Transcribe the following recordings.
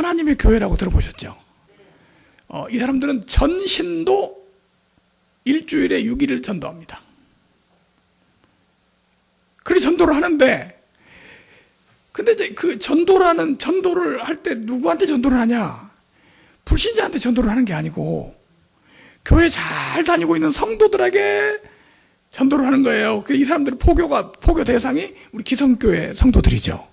하나님의 교회라고 들어보셨죠? 이 사람들은 전신도 일주일에 6일을 전도합니다. 그렇게 전도를 하는데, 근데 이제 그 전도를 할 때 누구한테 전도를 하냐? 불신자한테 전도를 하는 게 아니고 교회 잘 다니고 있는 성도들에게 전도를 하는 거예요. 이 사람들은 포교 대상이 우리 기성교회 성도들이죠.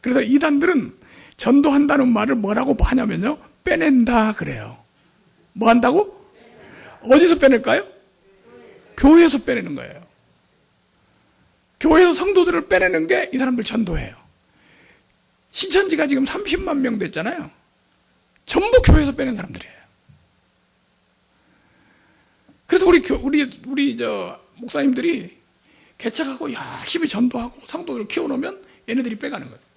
그래서 이단들은 전도한다는 말을 뭐라고 하냐면요, 빼낸다 그래요. 뭐 한다고? 어디서 빼낼까요? 교회에서 빼내는 거예요. 교회에서 성도들을 빼내는 게 이 사람들 전도예요. 신천지가 지금 30만 명 됐잖아요. 전부 교회에서 빼낸 사람들이에요. 그래서 우리 목사님들이 개척하고 열심히 전도하고 성도들을 키워놓으면 얘네들이 빼가는 거죠.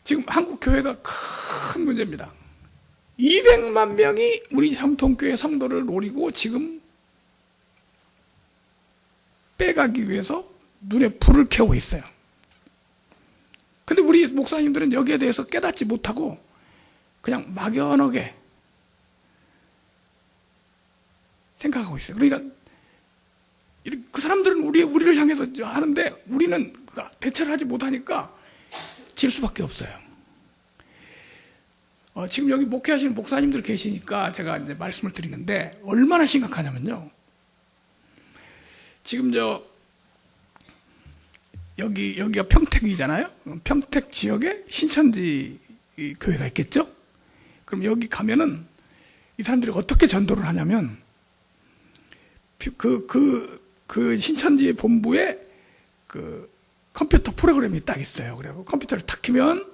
지금 한국 교회가 큰 문제입니다. 200만 명이 우리 정통교회 성도를 노리고 지금 빼가기 위해서 눈에 불을 켜고 있어요. 근데 우리 목사님들은 여기에 대해서 깨닫지 못하고 그냥 막연하게 생각하고 있어요. 그러니까 그 사람들은 우리를 향해서 하는데 우리는 대처를 하지 못하니까 질 수밖에 없어요. 지금 여기 목회하시는 목사님들 계시니까 제가 이제 말씀을 드리는데 얼마나 심각하냐면요. 지금 여기가 평택이잖아요. 평택 지역에 신천지 교회가 있겠죠? 그럼 여기 가면은 이 사람들이 어떻게 전도를 하냐면 그 신천지 본부에 그 컴퓨터 프로그램이 딱 있어요. 그래서 컴퓨터를 탁 키면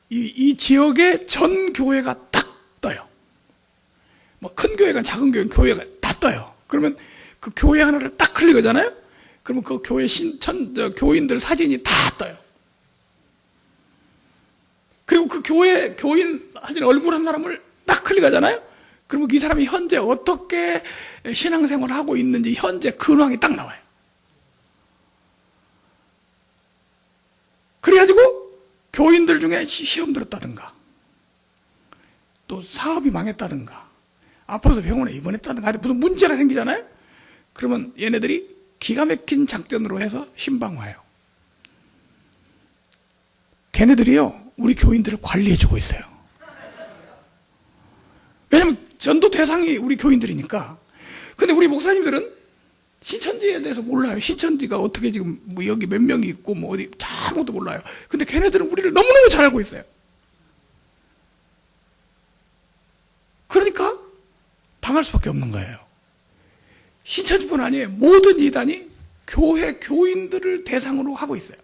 이 지역의 전 교회가 딱 떠요. 뭐 큰 교회가 작은 교회가 다 떠요. 그러면 그 교회 하나를 딱 클릭하잖아요. 그러면 그 교회 교인들 사진이 다 떠요. 그리고 그 교인 사진 얼굴 한 사람을 딱 클릭하잖아요. 그러면 이 사람이 현재 어떻게 신앙생활을 하고 있는지 현재 근황이 딱 나와요. 그래가지고 교인들 중에 시험 들었다든가 또 사업이 망했다든가 아파서 병원에 입원했다든가 무슨 문제가 생기잖아요. 그러면 얘네들이 기가 막힌 작전으로 해서 신방 와요. 걔네들이요 우리 교인들을 관리해주고 있어요. 왜냐면 전도 대상이 우리 교인들이니까. 근데 우리 목사님들은 신천지에 대해서 몰라요. 신천지가 어떻게 지금 뭐 여기 몇 명이 있고 뭐 어디 아무것도 몰라요. 근데 걔네들은 우리를 너무너무 잘 알고 있어요. 그러니까 당할 수밖에 없는 거예요. 신천지뿐 아니에요. 모든 이단이 교회 교인들을 대상으로 하고 있어요.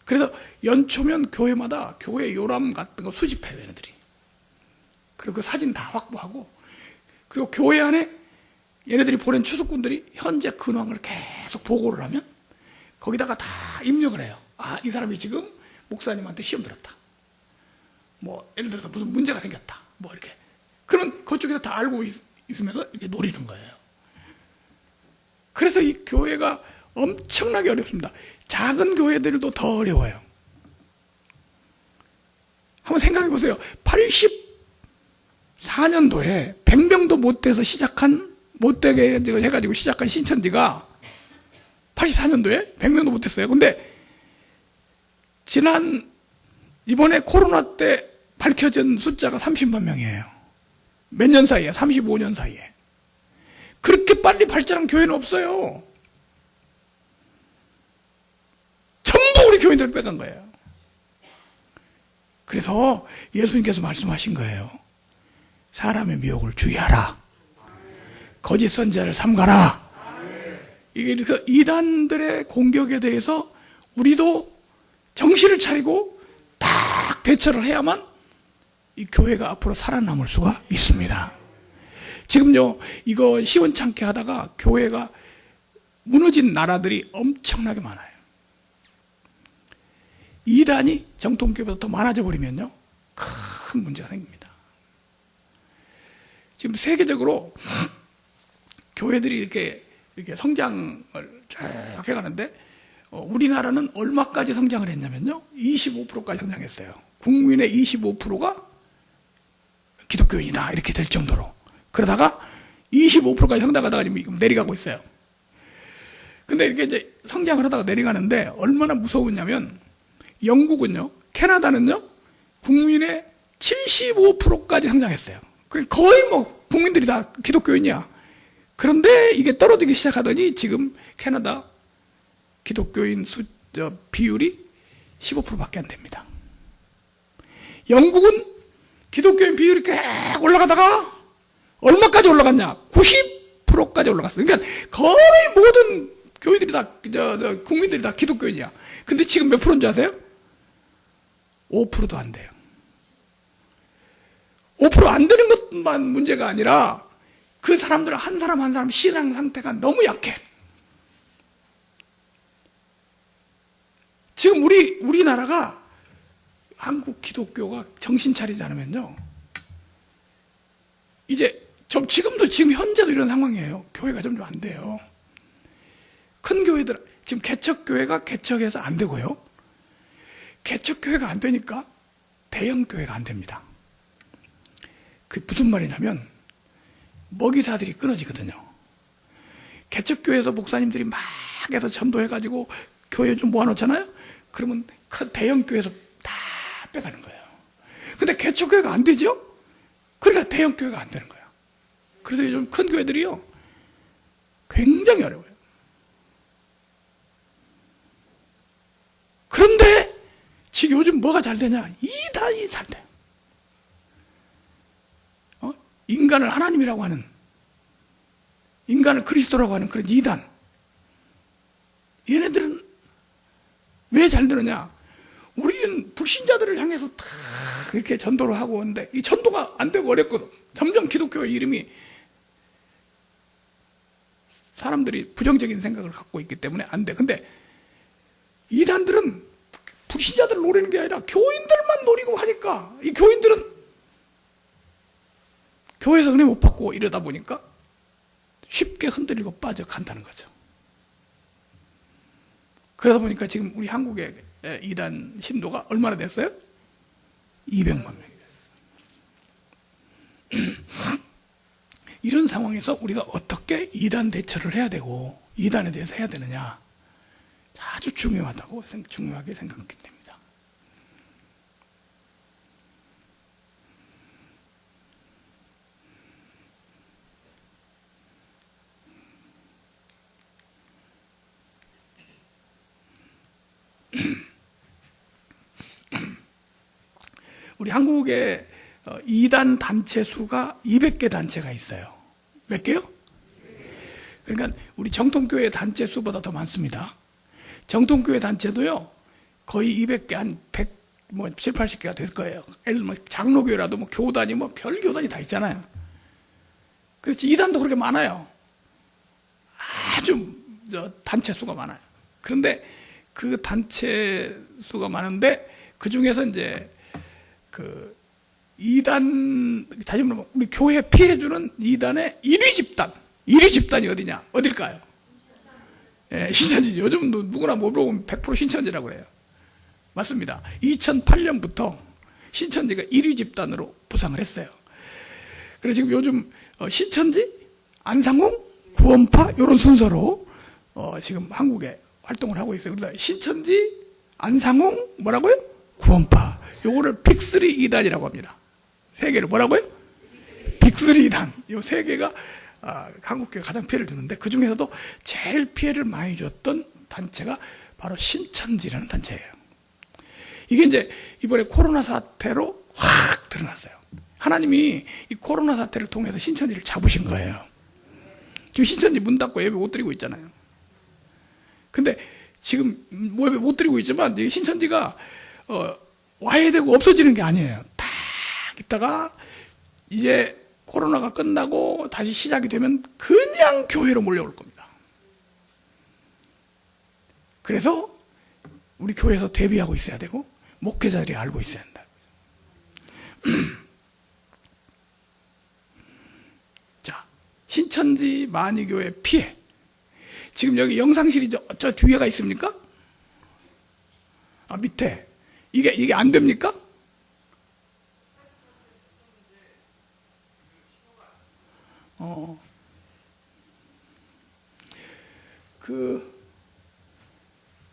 그래서 연초면 교회마다 교회 요람 같은 거 수집해요, 얘네들이. 그리고 그 사진 다 확보하고, 그리고 교회 안에 얘네들이 보낸 추수꾼들이 현재 근황을 계속 보고를 하면 거기다가 다 입력을 해요. 아, 이 사람이 지금 목사님한테 시험 들었다. 뭐 예를 들어서 무슨 문제가 생겼다. 뭐 이렇게. 그러면 그쪽에서 다 알고 있으면서 이렇게 노리는 거예요. 그래서 이 교회가 엄청나게 어렵습니다. 작은 교회들도 더 어려워요. 한번 생각해 보세요. 84년도에 100명도 못 돼서 못되게 해가지고 시작한 신천지가 84년도에 100명도 못 됐어요. 근데 이번에 코로나 때 밝혀진 숫자가 30만 명이에요. 몇 년 사이에? 35년 사이에. 그렇게 빨리 발전한 교회는 없어요. 전부 우리 교인들을 빼간 거예요. 그래서 예수님께서 말씀하신 거예요. 사람의 미혹을 주의하라. 거짓 선지자를 삼가라. 이게 이단들의 공격에 대해서 우리도 정신을 차리고 딱 대처를 해야만 이 교회가 앞으로 살아남을 수가 있습니다. 지금요, 이거 시원찮게 하다가 교회가 무너진 나라들이 엄청나게 많아요. 이단이 정통교회보다 더 많아져 버리면요, 큰 문제가 생깁니다. 지금 세계적으로 교회들이 이렇게 성장을 쭉 해가는데, 우리나라는 얼마까지 성장을 했냐면요, 25%까지 성장했어요. 국민의 25%가 기독교인이다 이렇게 될 정도로. 그러다가 25%까지 성장하다가 지금 내려가고 있어요. 근데 이렇게 이제 성장을 하다가 내려가는데 얼마나 무서웠냐면, 영국은요, 캐나다는요, 국민의 75%까지 성장했어요. 거의 뭐 국민들이 다 기독교인이야. 그런데 이게 떨어지기 시작하더니 지금 캐나다 기독교인 비율이 15%밖에 안 됩니다. 영국은 기독교인 비율이 꽤 올라가다가 얼마까지 올라갔냐? 90%까지 올라갔어요. 그러니까 거의 모든 교인들이 다, 국민들이 다 기독교인이야. 근데 지금 몇 프로인지 아세요? 5%도 안 돼요. 5% 안 되는 것만 문제가 아니라 그 사람들 한 사람 한 사람 신앙 상태가 너무 약해. 지금 우리나라가, 한국 기독교가 정신 차리지 않으면요, 이제 지금 현재도 이런 상황이에요. 교회가 점점 안 돼요. 큰 교회들, 지금 개척교회가 개척해서 안 되고요, 개척교회가 안 되니까 대형교회가 안 됩니다. 그 무슨 말이냐면 먹이사들이 끊어지거든요. 개척교회에서 목사님들이 막 해서 전도해가지고 교회 좀 모아놓잖아요. 그러면 큰 대형교회에서 다 빼가는 거예요. 근데 개척교회가 안 되죠? 그러니까 대형교회가 안 되는 거예요. 그래서 요즘 큰 교회들이요, 굉장히 어려워요. 그런데 지금 요즘 뭐가 잘 되냐? 이단이 잘 돼요. 인간을 하나님이라고 하는, 인간을 그리스도라고 하는 그런 이단. 얘네들은 왜 잘 되느냐? 우리는 불신자들을 향해서 다 그렇게 전도를 하고 오는데 이 전도가 안 되고 어렵거든. 점점 기독교의 이름이, 사람들이 부정적인 생각을 갖고 있기 때문에 안 돼. 근데 이단들은 불신자들을 노리는 게 아니라 교인들만 노리고 하니까, 이 교인들은 교회에서 은혜 못 받고 이러다 보니까 쉽게 흔들리고 빠져간다는 거죠. 그러다 보니까 지금 우리 한국의 이단 신도가 얼마나 됐어요? 200만 명이 됐어요. 이런 상황에서 우리가 어떻게 이단 대처를 해야 되고 이단에 대해서 해야 되느냐, 아주 중요하게 생각하게 됩니다. 우리 한국에 이단 단체 수가 200개 단체가 있어요. 몇 개요? 그러니까 우리 정통교회 단체 수보다 더 많습니다. 정통교회 단체도요, 거의 200개, 한 100, 7, 80개가 될 거예요. 예를 들면 장로교회라도 교단이 별 교단이 다 있잖아요. 그렇지, 이단도 그렇게 많아요. 아주 단체 수가 많아요. 그런데 그 단체 수가 많은데 그 중에서 이제 그 이단, 다시 말하면 우리 교회 피해주는 이단의 1위 집단이 어디냐? 어딜까요? 예, 신천지. 요즘 누구나 물어보면 100% 신천지라고 그래요. 맞습니다. 2008년부터 신천지가 1위 집단으로 부상을 했어요. 그래서 지금 요즘 신천지, 안상홍, 구원파 이런 순서로 지금 한국에 활동을 하고 있어요. 그래서 신천지, 안상홍, 뭐라고요? 구원파. 요거를 빅3 이단이라고 합니다. 세 개를 뭐라고요? 빅3 이단. 요 세 개가 한국교회가 가장 피해를 주는데, 그 중에서도 제일 피해를 많이 줬던 단체가 바로 신천지라는 단체예요. 이게 이제 이번에 코로나 사태로 확 드러났어요. 하나님이 이 코로나 사태를 통해서 신천지를 잡으신 거예요. 지금 신천지 문 닫고 예배 못 드리고 있잖아요. 근데 지금 예배 못 드리고 있지만 신천지가 와야 되고 없어지는 게 아니에요. 딱 있다가 이제 코로나가 끝나고 다시 시작이 되면 그냥 교회로 몰려올 겁니다. 그래서 우리 교회에서 대비하고 있어야 되고 목회자들이 알고 있어야 한다. 자, 신천지 만이교회 피해. 지금 여기 영상실이 저 뒤에가 있습니까? 아, 밑에. 이게 안 됩니까?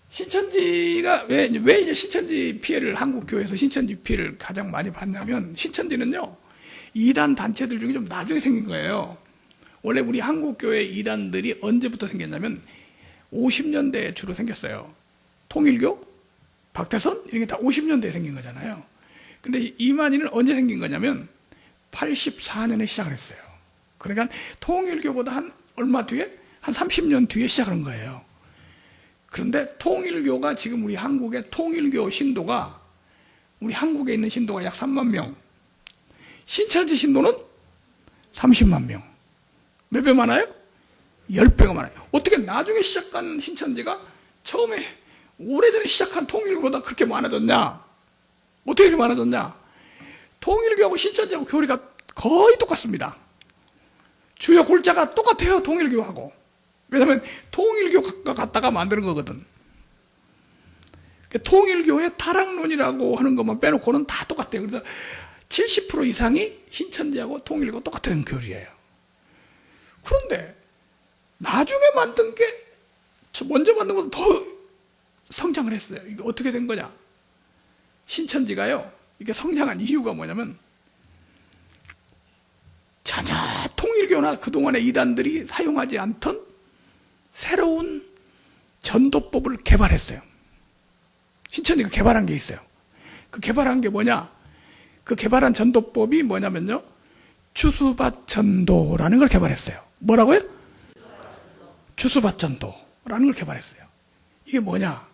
신천지가 왜 이제 신천지 피해를, 한국 교회에서 신천지 피해를 가장 많이 받냐면, 신천지는요, 이단 단체들 중에 좀 나중에 생긴 거예요. 원래 우리 한국 교회 이단들이 언제부터 생겼냐면 50년대에 주로 생겼어요. 통일교, 박태선 이런 게 다 50년대에 생긴 거잖아요. 근데 이만희는 언제 생긴 거냐면 84년에 시작을 했어요. 그러니까 통일교보다 한 얼마 뒤에? 한 30년 뒤에 시작한 거예요. 그런데 통일교가 지금 우리 한국의 통일교 신도가, 우리 한국에 있는 신도가 약 3만 명, 신천지 신도는 30만 명. 몇 배 많아요? 10배가 많아요. 어떻게 나중에 시작한 신천지가 처음에 오래전에 시작한 통일교보다 그렇게 많아졌냐? 어떻게 이렇게 많아졌냐? 통일교하고 신천지하고 교리가 거의 똑같습니다. 주요 골자가 똑같아요, 통일교하고. 왜냐하면 통일교가 갖다가 만드는 거거든. 통일교의 타락론이라고 하는 것만 빼놓고는 다 똑같아요. 그래서 70% 이상이 신천지하고 통일교 똑같은 교리예요. 그런데 나중에 만든 게 먼저 만든 것보다 더 성장을 했어요. 이게 어떻게 된 거냐? 신천지가요, 이게 성장한 이유가 뭐냐면, 전혀 통일교나 그동안의 이단들이 사용하지 않던 새로운 전도법을 개발했어요. 신천지가 개발한 게 있어요. 그 개발한 게 뭐냐? 그 개발한 전도법이 뭐냐면요, 주수밭 전도라는 걸 개발했어요. 뭐라고요? 주수밭 전도라는 걸 개발했어요. 이게 뭐냐?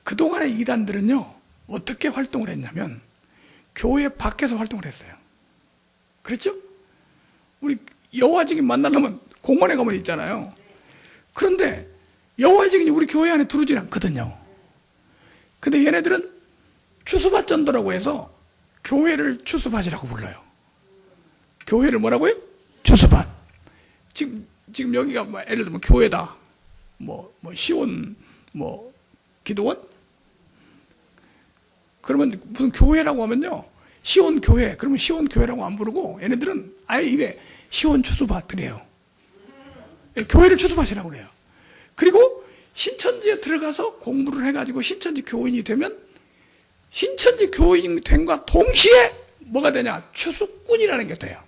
그동안의 이단들은요, 어떻게 활동을 했냐면 교회 밖에서 활동을 했어요. 그랬죠? 우리 여호와 증인 만나려면 공원에 가면 있잖아요. 그런데 여호와 증인이 우리 교회 안에 들어오지 않거든요. 근데 얘네들은 추수밭 전도라고 해서 교회를 추수밭이라고 불러요. 교회를 뭐라고요? 추수밭. 지금 여기가 뭐 예를 들면 교회다, 뭐 시온, 기도원? 그러면 무슨 교회라고 하면요, 시온 교회, 그러면 시온 교회라고 안 부르고 얘네들은 아예 입에 시온 추수밭이래요. 교회를 추수밭이라고 그래요. 그리고 신천지에 들어가서 공부를 해가지고 신천지 교인이 되면, 신천지 교인이 된과 동시에 뭐가 되냐? 추수꾼이라는 게 돼요.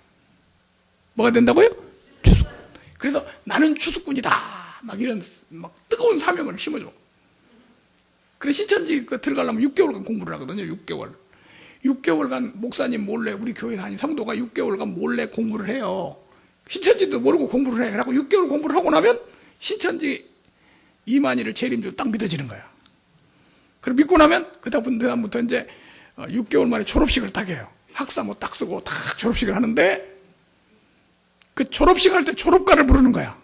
뭐가 된다고요? 추수꾼. 그래서 나는 추수꾼이다, 막 이런 뜨거운 사명을 심어줘. 그래서 신천지 들어가려면 6개월간 공부를 하거든요. 6개월간 목사님 몰래, 우리 교회 다닌 성도가 6개월간 몰래 공부를 해요. 신천지도 모르고 공부를 해. 그래갖고 6개월 공부를 하고 나면 신천지 이만희를 재림주 딱 믿어지는 거야. 그리고 믿고 나면 그다음부터 이제 6개월 만에 졸업식을 딱 해요. 학사모 딱 쓰고 딱 졸업식을 하는데, 그 졸업식 할 때 졸업가를 부르는 거야.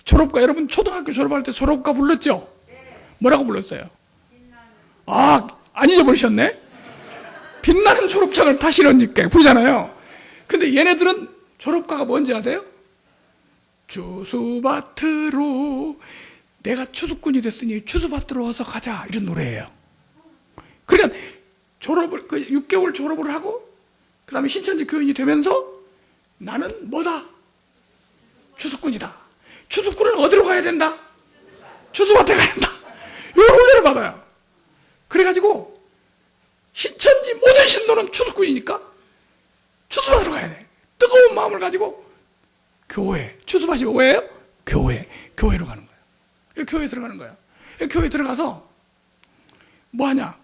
졸업가, 여러분 초등학교 졸업할 때 졸업가 불렀죠? 뭐라고 불렀어요? 안 잊어버리셨네? 빛나는 졸업장을 타시려니까 부르잖아요. 근데 얘네들은 졸업가가 뭔지 아세요? 주수밭으로, 내가 추수꾼이 됐으니 추수밭으로 어서 가자, 이런 노래예요. 그러니까 6개월 졸업을 하고 그 다음에 신천지 교인이 되면서 나는 뭐다? 추수꾼이다. 추수꾼은 어디로 가야 된다? 추수밭에 가야 된다. 이런 훈련을 받아요. 그래가지고 신천지 모든 신도는 추수꾼이니까 추수받으러 가야 돼. 뜨거운 마음을 가지고 교회, 추수밭이 뭐예요? 교회로 가는 거예요. 교회에 들어가는 거예요. 교회에 들어가서 뭐 하냐?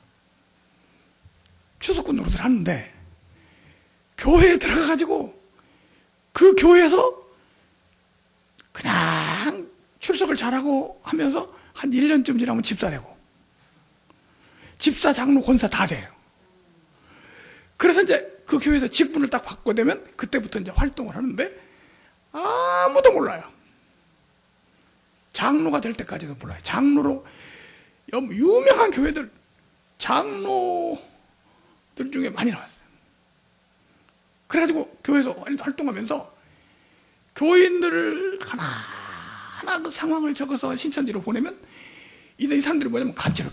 추수꾼 노릇을 하는데, 교회에 들어가가지고 그 교회에서 그냥 출석을 잘하고 하면서 한 1년쯤 지나면 집사 되고, 집사, 장로, 권사 다 돼요. 그래서 이제 그 교회에서 직분을 딱 받고 되면 그때부터 이제 활동을 하는데 아무도 몰라요. 장로가 될 때까지도 몰라요. 장로로, 유명한 교회들 장로들 중에 많이 나왔어요. 그래가지고 교회에서 활동하면서 교인들을 하나하나 그 상황을 적어서 신천지로 보내면 이 사람들이 뭐냐면 간첩.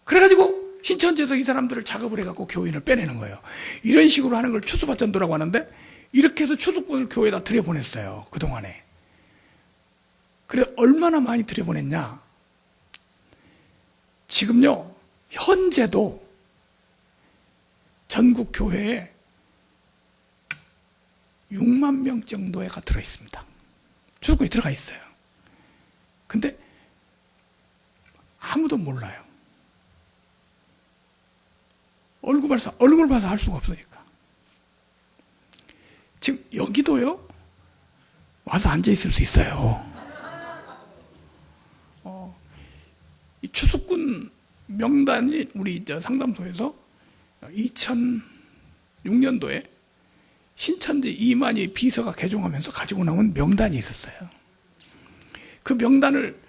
그래가지고 신천지에서 이 사람들을 작업을 해갖고 교인을 빼내는 거예요. 이런 식으로 하는 걸 추수받전도라고 하는데, 이렇게 해서 추수꾼을 교회에다 들여보냈어요, 그동안에. 그래서 얼마나 많이 들여보냈냐. 지금요, 현재도 전국 교회에 6만 명 정도가 들어있습니다. 추수꾼이 들어가 있어요. 근데 아무도 몰라요. 얼굴 봐서 할 수가 없으니까. 지금 여기도요, 와서 앉아 있을 수 있어요. 이 추수꾼 명단이 우리 상담소에서 2006년도에 신천지 이만희 비서가 개종하면서 가지고 나온 명단이 있었어요. 그 명단을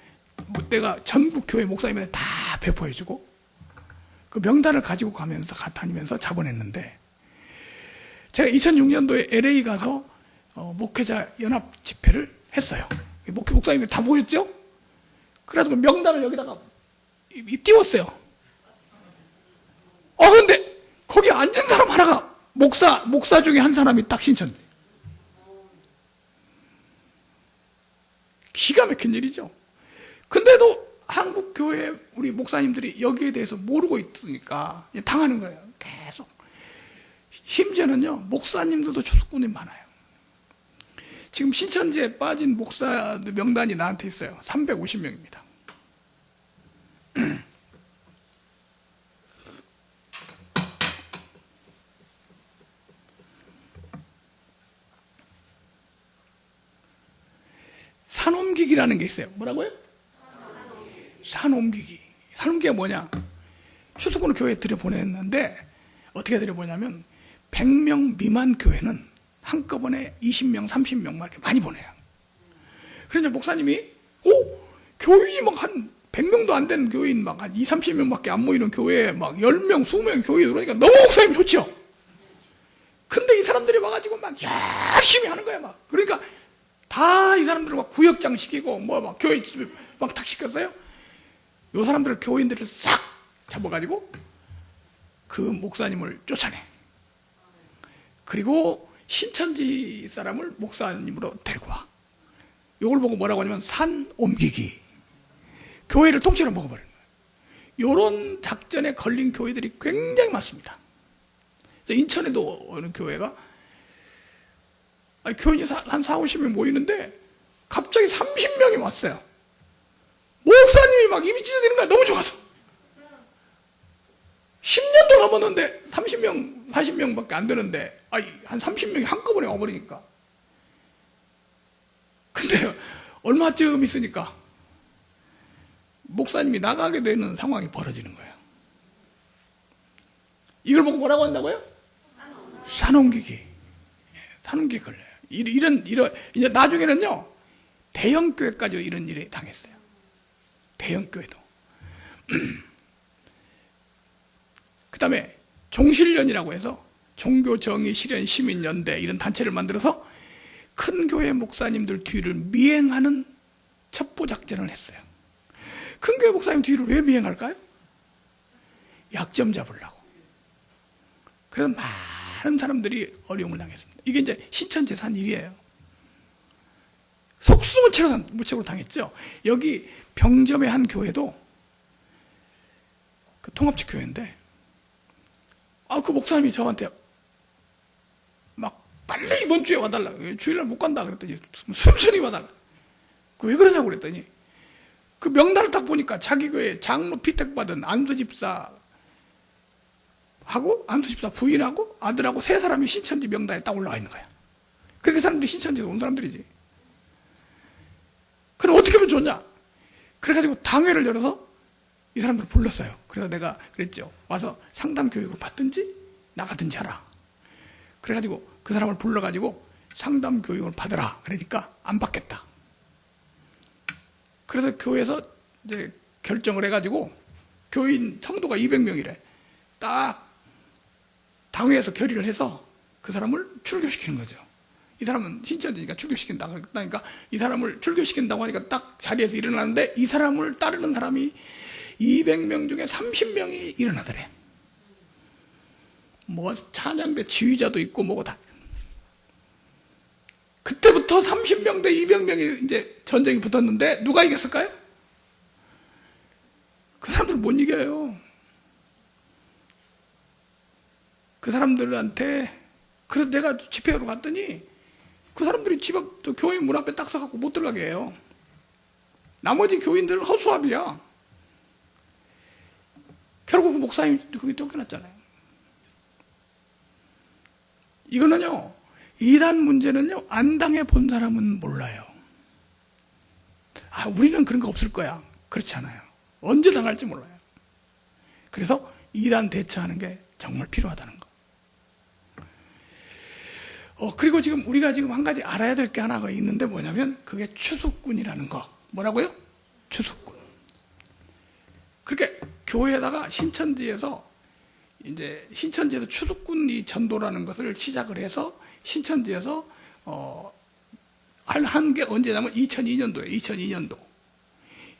내가 전국 교회 목사님한테 다 배포해주고, 그 명단을 가지고 가면서 다니면서 자본했는데, 제가 2006년도에 LA 가서 목회자 연합 집회를 했어요. 목사님이 다 모였죠? 그래가지고 명단을 여기다가 띄웠어요. 근데 거기 앉은 사람 하나가 목사 중에 한 사람이 딱 신천지. 기가 막힌 일이죠. 근데도 한국 교회 우리 목사님들이 여기에 대해서 모르고 있으니까 당하는 거예요. 계속. 심지어는요, 목사님들도 추수꾼이 많아요. 지금 신천지에 빠진 목사 명단이 나한테 있어요. 350명입니다. 산옮기기라는 게 있어요. 뭐라고요? 산옮기기. 산옮기기가 뭐냐? 추수꾼을 교회에 들여보냈는데, 어떻게 들여보냐면 100명 미만 교회는 한꺼번에 20명, 30명만 이렇게 많이 보내요. 그래서 목사님이 교인이 막 한 100명도 안 되는 교인 막 한 20, 30명밖에 안 모이는 교회에 막 10명, 20명 교인이 들어오니까 너무 목사님 좋죠? 근데 이 사람들이 와가지고 막 열심히 하는 거야, 막. 그러니까 다 이 사람들을 막 구역장 시키고 막 교회 막 탁 시켰어요. 요 사람들을 교인들을 싹 잡아가지고 그 목사님을 쫓아내. 그리고 신천지 사람을 목사님으로 데리고 와. 이걸 보고 뭐라고 하냐면 산 옮기기. 교회를 통째로 먹어버리는 거예요. 이런 작전에 걸린 교회들이 굉장히 많습니다. 인천에도 어느 교회가 교인이 한 4, 50명 모이는데 갑자기 30명이 왔어요. 목사님이 막 입이 찢어지는 거야. 너무 좋아서. 10년도 넘었는데 30명, 40명밖에 안 되는데 한 30명이 한꺼번에 와버리니까. 근데 얼마쯤 있으니까 목사님이 나가게 되는 상황이 벌어지는 거예요. 이걸 보고 뭐라고 한다고요? 산옮기기. 산옮기기 걸려요. 이제 나중에는요, 대형교회까지 이런 일에 당했어요. 대형교회도. 그 다음에 종실련이라고 해서 종교정의실현시민연대 이런 단체를 만들어서 큰 교회 목사님들 뒤를 미행하는 첩보작전을 했어요. 큰 교회 목사님 뒤를 왜 미행할까요? 약점 잡으려고. 그래서 많은 사람들이 어려움을 당했습니다. 이게 이제 신천지에서 한 일이에요. 속수무책으로 당했죠. 여기 병점의 한 교회도 그 통합식 교회인데, 그 목사님이 저한테 막 빨리 이번 주에 와달라. 주일날 못 간다 그랬더니 순천히 와달라. 왜 그러냐고 그랬더니 그 명단을 딱 보니까 자기 교회 장로 피택받은 안수집사하고 안수집사 부인하고 아들하고 세 사람이 신천지 명단에 딱 올라와 있는 거야. 그렇게 사람들이 신천지에 온 사람들이지. 그럼 어떻게 하면 좋냐? 그래가지고 당회를 열어서 이 사람들을 불렀어요. 그래서 내가 그랬죠. 와서 상담 교육을 받든지 나가든지 하라. 그래가지고 그 사람을 불러가지고 상담 교육을 받으라. 그러니까 안 받겠다. 그래서 교회에서 이제 결정을 해가지고 교인 성도가 200명이래. 딱 당회에서 결의를 해서 그 사람을 출교시키는 거죠. 이 사람은 신천지니까 출교시킨다. 그러니까 이 사람을 출교시킨다고 하니까 딱 자리에서 일어나는데 이 사람을 따르는 사람이 200명 중에 30명이 일어나더래. 뭐 찬양대 지휘자도 있고 뭐고 다. 그때부터 30명 대 200명이 이제 전쟁이 붙었는데 누가 이겼을까요? 그 사람들 못 이겨요. 그 사람들한테. 그래서 내가 집회하러 갔더니 그 사람들이 집 앞 교회 문 앞에 딱 서갖고 못 들어가게 해요. 나머지 교인들은 허수아비야. 결국 그 목사님 거기 쫓겨났잖아요. 이거는요, 이단 문제는요, 안 당해 본 사람은 몰라요. 아, 우리는 그런 거 없을 거야. 그렇지 않아요. 언제 당할지 몰라요. 그래서 이단 대처하는 게 정말 필요하다는 거. 그리고 지금 우리가 지금 한 가지 알아야 될 게 하나가 있는데 뭐냐면 그게 추수꾼이라는 거. 뭐라고요? 추수꾼. 그렇게 교회에다가 신천지에서 추수꾼이 전도라는 것을 시작을 해서 신천지에서 한 게 언제냐면 2002년도에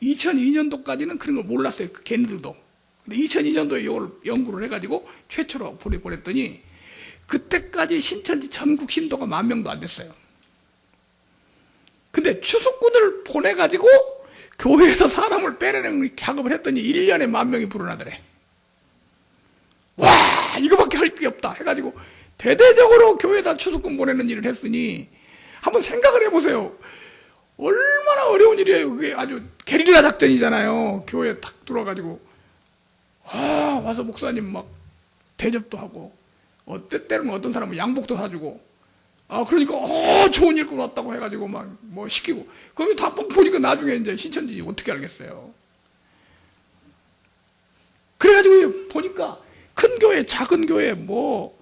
2002년도까지는 그런 걸 몰랐어요. 걔네들도. 근데 2002년도에 이걸 연구를 해가지고 최초로 보냈더니 그때까지 신천지 전국 신도가 10,000명도 안 됐어요. 근데 추수꾼을 보내가지고 교회에서 사람을 빼내는 작업을 했더니 1년에 10,000명이 불어나더래. 와, 이거밖에 할 게 없다 해가지고 대대적으로 교회에다 추수꾼 보내는 일을 했으니 한번 생각을 해보세요. 얼마나 어려운 일이에요. 그게 아주 게릴라 작전이잖아요. 교회에 탁 들어와가지고 와서 목사님 막 대접도 하고 때로는 어떤 사람은 양복도 사주고 그러니까 좋은 일꾼 왔다고 해가지고 막 뭐 시키고 그러면 다 보니까 나중에 이제 신천지 어떻게 알겠어요. 그래가지고 보니까 큰 교회 작은 교회 뭐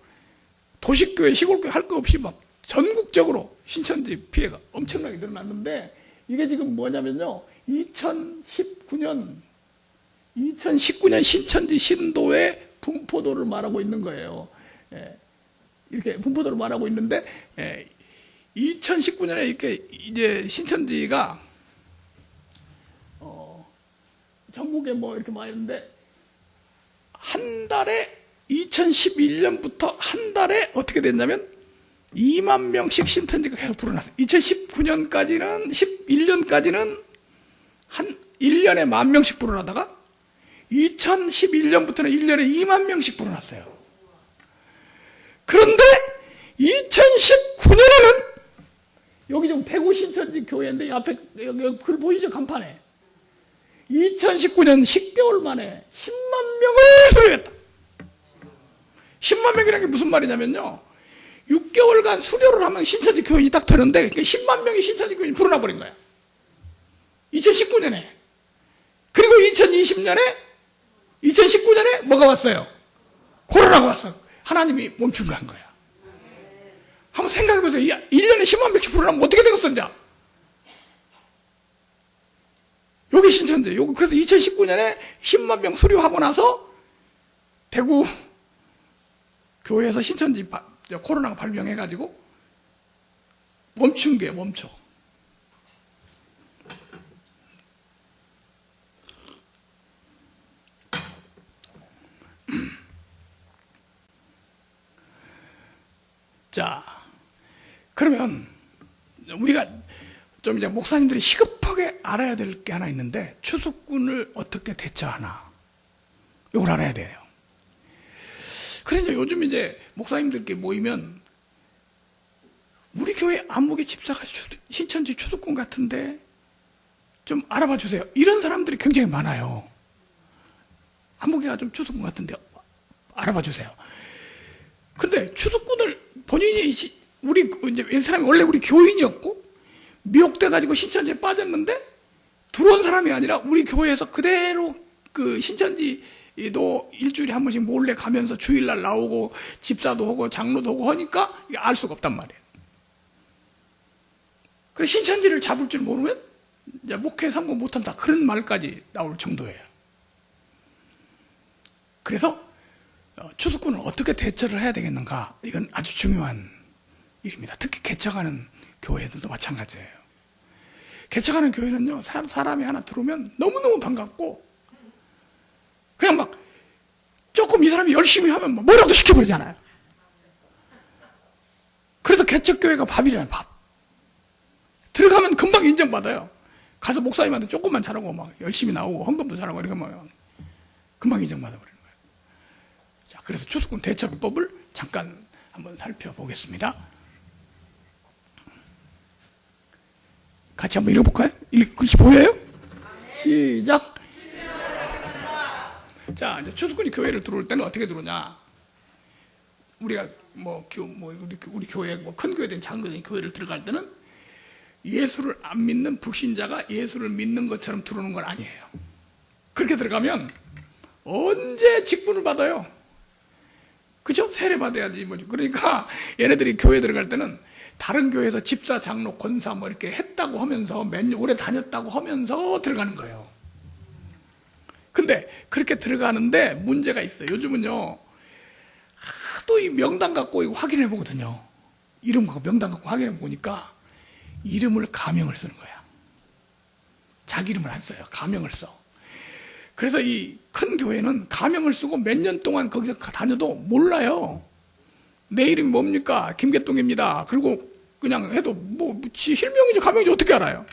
도시교회 시골교회 할 거 없이 막 전국적으로 신천지 피해가 엄청나게 늘어났는데 이게 지금 뭐냐면요 2019년 신천지 신도의 분포도를 말하고 있는 거예요. 이렇게 분포도를 말하고 있는데 2019년에 이렇게 이제 신천지가 전국에 뭐 이렇게 많이 있는데 한 달에 2011년부터 한 달에 어떻게 됐냐면 20,000명씩 신천지가 계속 불어났어요. 2019년까지는 11년까지는 한 1년에 10,000명씩 불어나다가 2011년부터는 1년에 20,000명씩 불어났어요. 그런데 2019년에는 여기 좀 대구 신천지 교회인데 앞에 여기 글 보이죠? 간판에 2019년 10개월 만에 10만 명을 수료했다. 10만 명이라는 게 무슨 말이냐면요 6개월간 수료를 하면 신천지 교인이 딱 되는데 10만 명이 신천지 교인이 불어나 버린 거야. 2019년에. 그리고 2019년에 뭐가 왔어요? 코로나가 왔어. 하나님이 멈춘 거 한 거야. 한번 생각해보세요. 1년에 10만 명씩 불어나면 어떻게 되겠어, 이제? 여기 신천지. 그래서 2019년에 10만 명 수료하고 나서 대구 교회에서 신천지 코로나가 발병해가지고 멈춘 게 멈춰. 자, 그러면 우리가 좀 이제 목사님들이 시급하게 알아야 될 게 하나 있는데 추수꾼을 어떻게 대처하나 이걸 알아야 돼요. 그런데 요즘 이제 목사님들끼리 모이면 우리 교회 안목의 집사가 신천지 추수꾼 같은데 좀 알아봐 주세요. 이런 사람들이 굉장히 많아요. 안목이가 좀 추수꾼 같은데 알아봐 주세요. 근데 추수꾼을 본인이 이제 이 사람이 원래 우리 교인이었고 미혹돼가지고 신천지에 빠졌는데 들어온 사람이 아니라 우리 교회에서 그대로 그 신천지도 일주일에 한 번씩 몰래 가면서 주일날 나오고 집사도 하고 장로도 하고 하니까 알 수가 없단 말이에요. 그래서 신천지를 잡을 줄 모르면 이제 목회 성공 못한다 그런 말까지 나올 정도예요. 그래서 추수꾼을 어떻게 대처를 해야 되겠는가 이건 아주 중요한 일입니다. 특히 개척하는 교회들도 마찬가지예요. 개척하는 교회는요 사람이 하나 들어오면 너무너무 반갑고 사람이 열심히 하면 뭐라도 시켜버리잖아요. 그래서 개척교회가 밥이잖아요, 밥. 들어가면 금방 인정받아요. 가서 목사님한테 조금만 잘하고 막 열심히 나오고 헌금도 잘하고 이렇게 하면 금방 인정받아 버리는 거예요. 자, 그래서 추수꾼 대처법을 잠깐 한번 살펴보겠습니다. 같이 한번 읽어볼까요? 글씨 보여요? 시작. 자, 이제 추수꾼이 교회를 들어올 때는 어떻게 들어오냐? 우리가 우리 교회 큰 교회든 작은 교회든 교회를 들어갈 때는 예수를 안 믿는 불신자가 예수를 믿는 것처럼 들어오는 건 아니에요. 그렇게 들어가면 언제 직분을 받아요? 그죠? 세례 받아야지 뭐죠. 그러니까 얘네들이 교회 들어갈 때는 다른 교회에서 집사, 장로, 권사 뭐 이렇게 했다고 하면서 몇 년 오래 다녔다고 하면서 들어가는 거예요. 근데 그렇게 들어가는데 문제가 있어요. 요즘은요 하도 이 명단 갖고 이거 확인해 보거든요. 이름 갖고 명단 갖고 확인해 보니까 이름을 가명을 쓰는 거야. 자기 이름을 안 써요. 가명을 써. 그래서 이 큰 교회는 가명을 쓰고 몇 년 동안 거기서 다녀도 몰라요. 내 이름이 뭡니까? 김계동입니다. 그리고 그냥 해도 지 실명이지 가명이지 어떻게 알아요?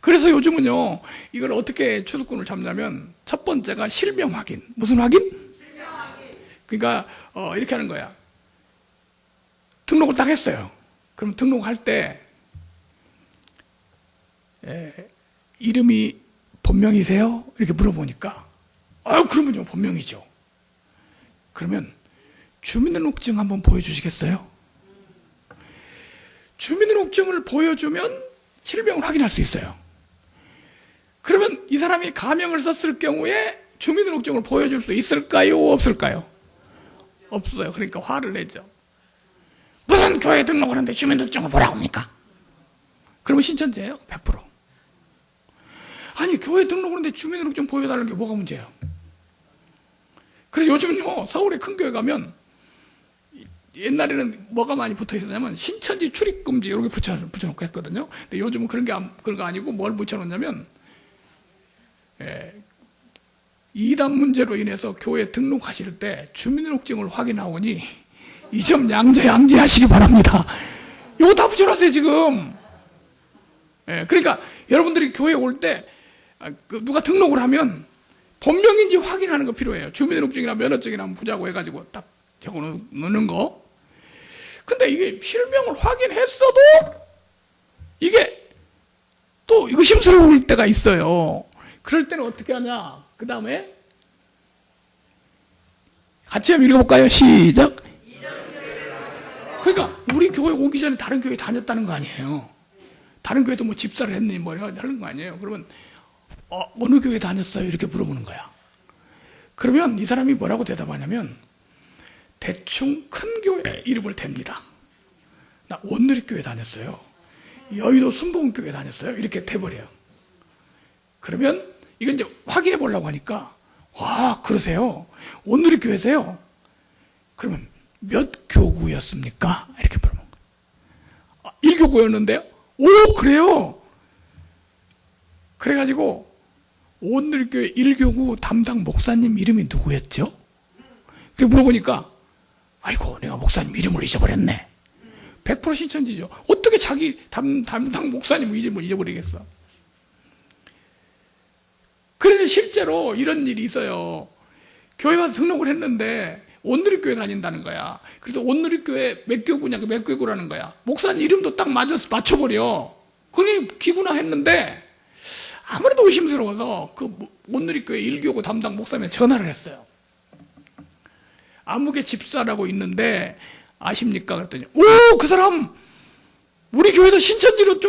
그래서 요즘은요 이걸 어떻게 추수꾼을 잡냐면 첫 번째가 실명 확인. 무슨 확인? 실명 확인. 그러니까 이렇게 하는 거야. 등록을 딱 했어요. 그럼 등록할 때 이름이 본명이세요? 이렇게 물어보니까 그러면요 본명이죠. 그러면 주민등록증 한번 보여주시겠어요? 주민등록증을 보여주면 실명을 확인할 수 있어요. 그러면 이 사람이 가명을 썼을 경우에 주민등록증을 보여줄 수 있을까요? 없을까요? 없어요. 그러니까 화를 내죠. 무슨 교회 등록하는데 주민등록증을 보라고 합니까? 그러면 신천지예요? 100%. 아니 교회 등록하는데 주민등록증 보여달라는 게 뭐가 문제예요? 그래서 요즘은요 서울에 큰 교회 가면 옛날에는 뭐가 많이 붙어 있었냐면 신천지 출입금지 이렇게 붙여놓고 했거든요. 근데 요즘은 그런 거 아니고 뭘 붙여놓냐면 이단 문제로 인해서 교회 등록하실 때 주민등록증을 확인하오니 이 점 양지하시기 바랍니다. 이거 다 붙여놨어요 지금. 그러니까 여러분들이 교회 올 때 누가 등록을 하면 본명인지 확인하는 거 필요해요. 주민등록증이나 면허증이나 한번 보자고 해가지고 딱 적어놓는 거. 근데 이게 실명을 확인했어도 이게 또 의심스러울 때가 있어요. 그럴 때는 어떻게 하냐? 그 다음에 같이 한번 읽어볼까요? 시작. 그러니까 우리 교회 오기 전에 다른 교회 다녔다는 거 아니에요. 다른 교회도 뭐 집사를 했니 뭐 하는 거 아니에요. 그러면 어느 교회 다녔어요? 이렇게 물어보는 거야. 그러면 이 사람이 뭐라고 대답하냐면 대충 큰 교회 이름을 댑니다. 나 온누리교회 다녔어요. 여의도 순복음교회 다녔어요. 이렇게 대버려요. 그러면 이건 이제 확인해 보려고 하니까 그러세요? 온누리교회세요? 그러면 몇 교구였습니까? 이렇게 물어보는 거예요. 1교구였는데요? 오 그래요? 그래가지고 온누리교회 1교구 담당 목사님 이름이 누구였죠? 그렇게 물어보니까 아이고 내가 목사님 이름을 잊어버렸네. 100% 신천지죠. 어떻게 자기 담당 목사님 이름을 잊어버리겠어? 그런데 실제로 이런 일이 있어요. 교회 와서 등록을 했는데 온누리교회 다닌다는 거야. 그래서 온누리교회 몇 교구냐, 몇 교구라는 거야. 목사님 이름도 딱 맞춰버려. 그러니 기구나 했는데 아무래도 의심스러워서 그 온누리교회 1교구 담당 목사님한테 전화를 했어요. 아무개 집사라고 있는데 아십니까? 그랬더니 그 사람 우리 교회에서 신천지로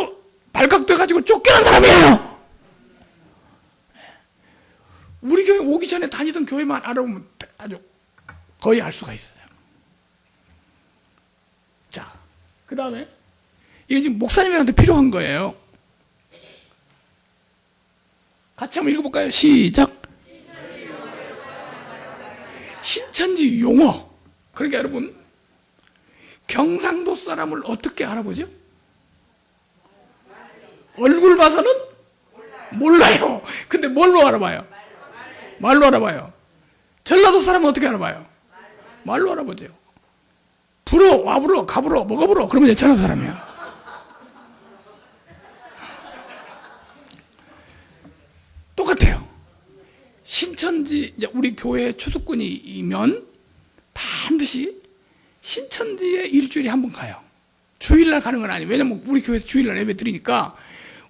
발각돼가지고 쫓겨난 사람이에요. 우리 교회 오기 전에 다니던 교회만 알아보면 아주 거의 알 수가 있어요. 자, 그 다음에 이게 지금 목사님한테 필요한 거예요. 같이 한번 읽어볼까요? 시작. 신천지 용어. 그러니까 여러분 경상도 사람을 어떻게 알아보죠? 얼굴 봐서는 몰라요. 근데 뭘로 알아봐요? 말로 알아봐요. 전라도 사람은 어떻게 알아봐요? 말로 알아보죠. 불어, 와불어, 가불어, 뭐가 불어? 그러면 이제 전라도 사람이야. 똑같아요. 신천지, 이제 우리 교회 추수꾼이면 반드시 신천지에 일주일에 한 번 가요. 주일날 가는 건 아니에요. 왜냐면 우리 교회에서 주일날 예배 드리니까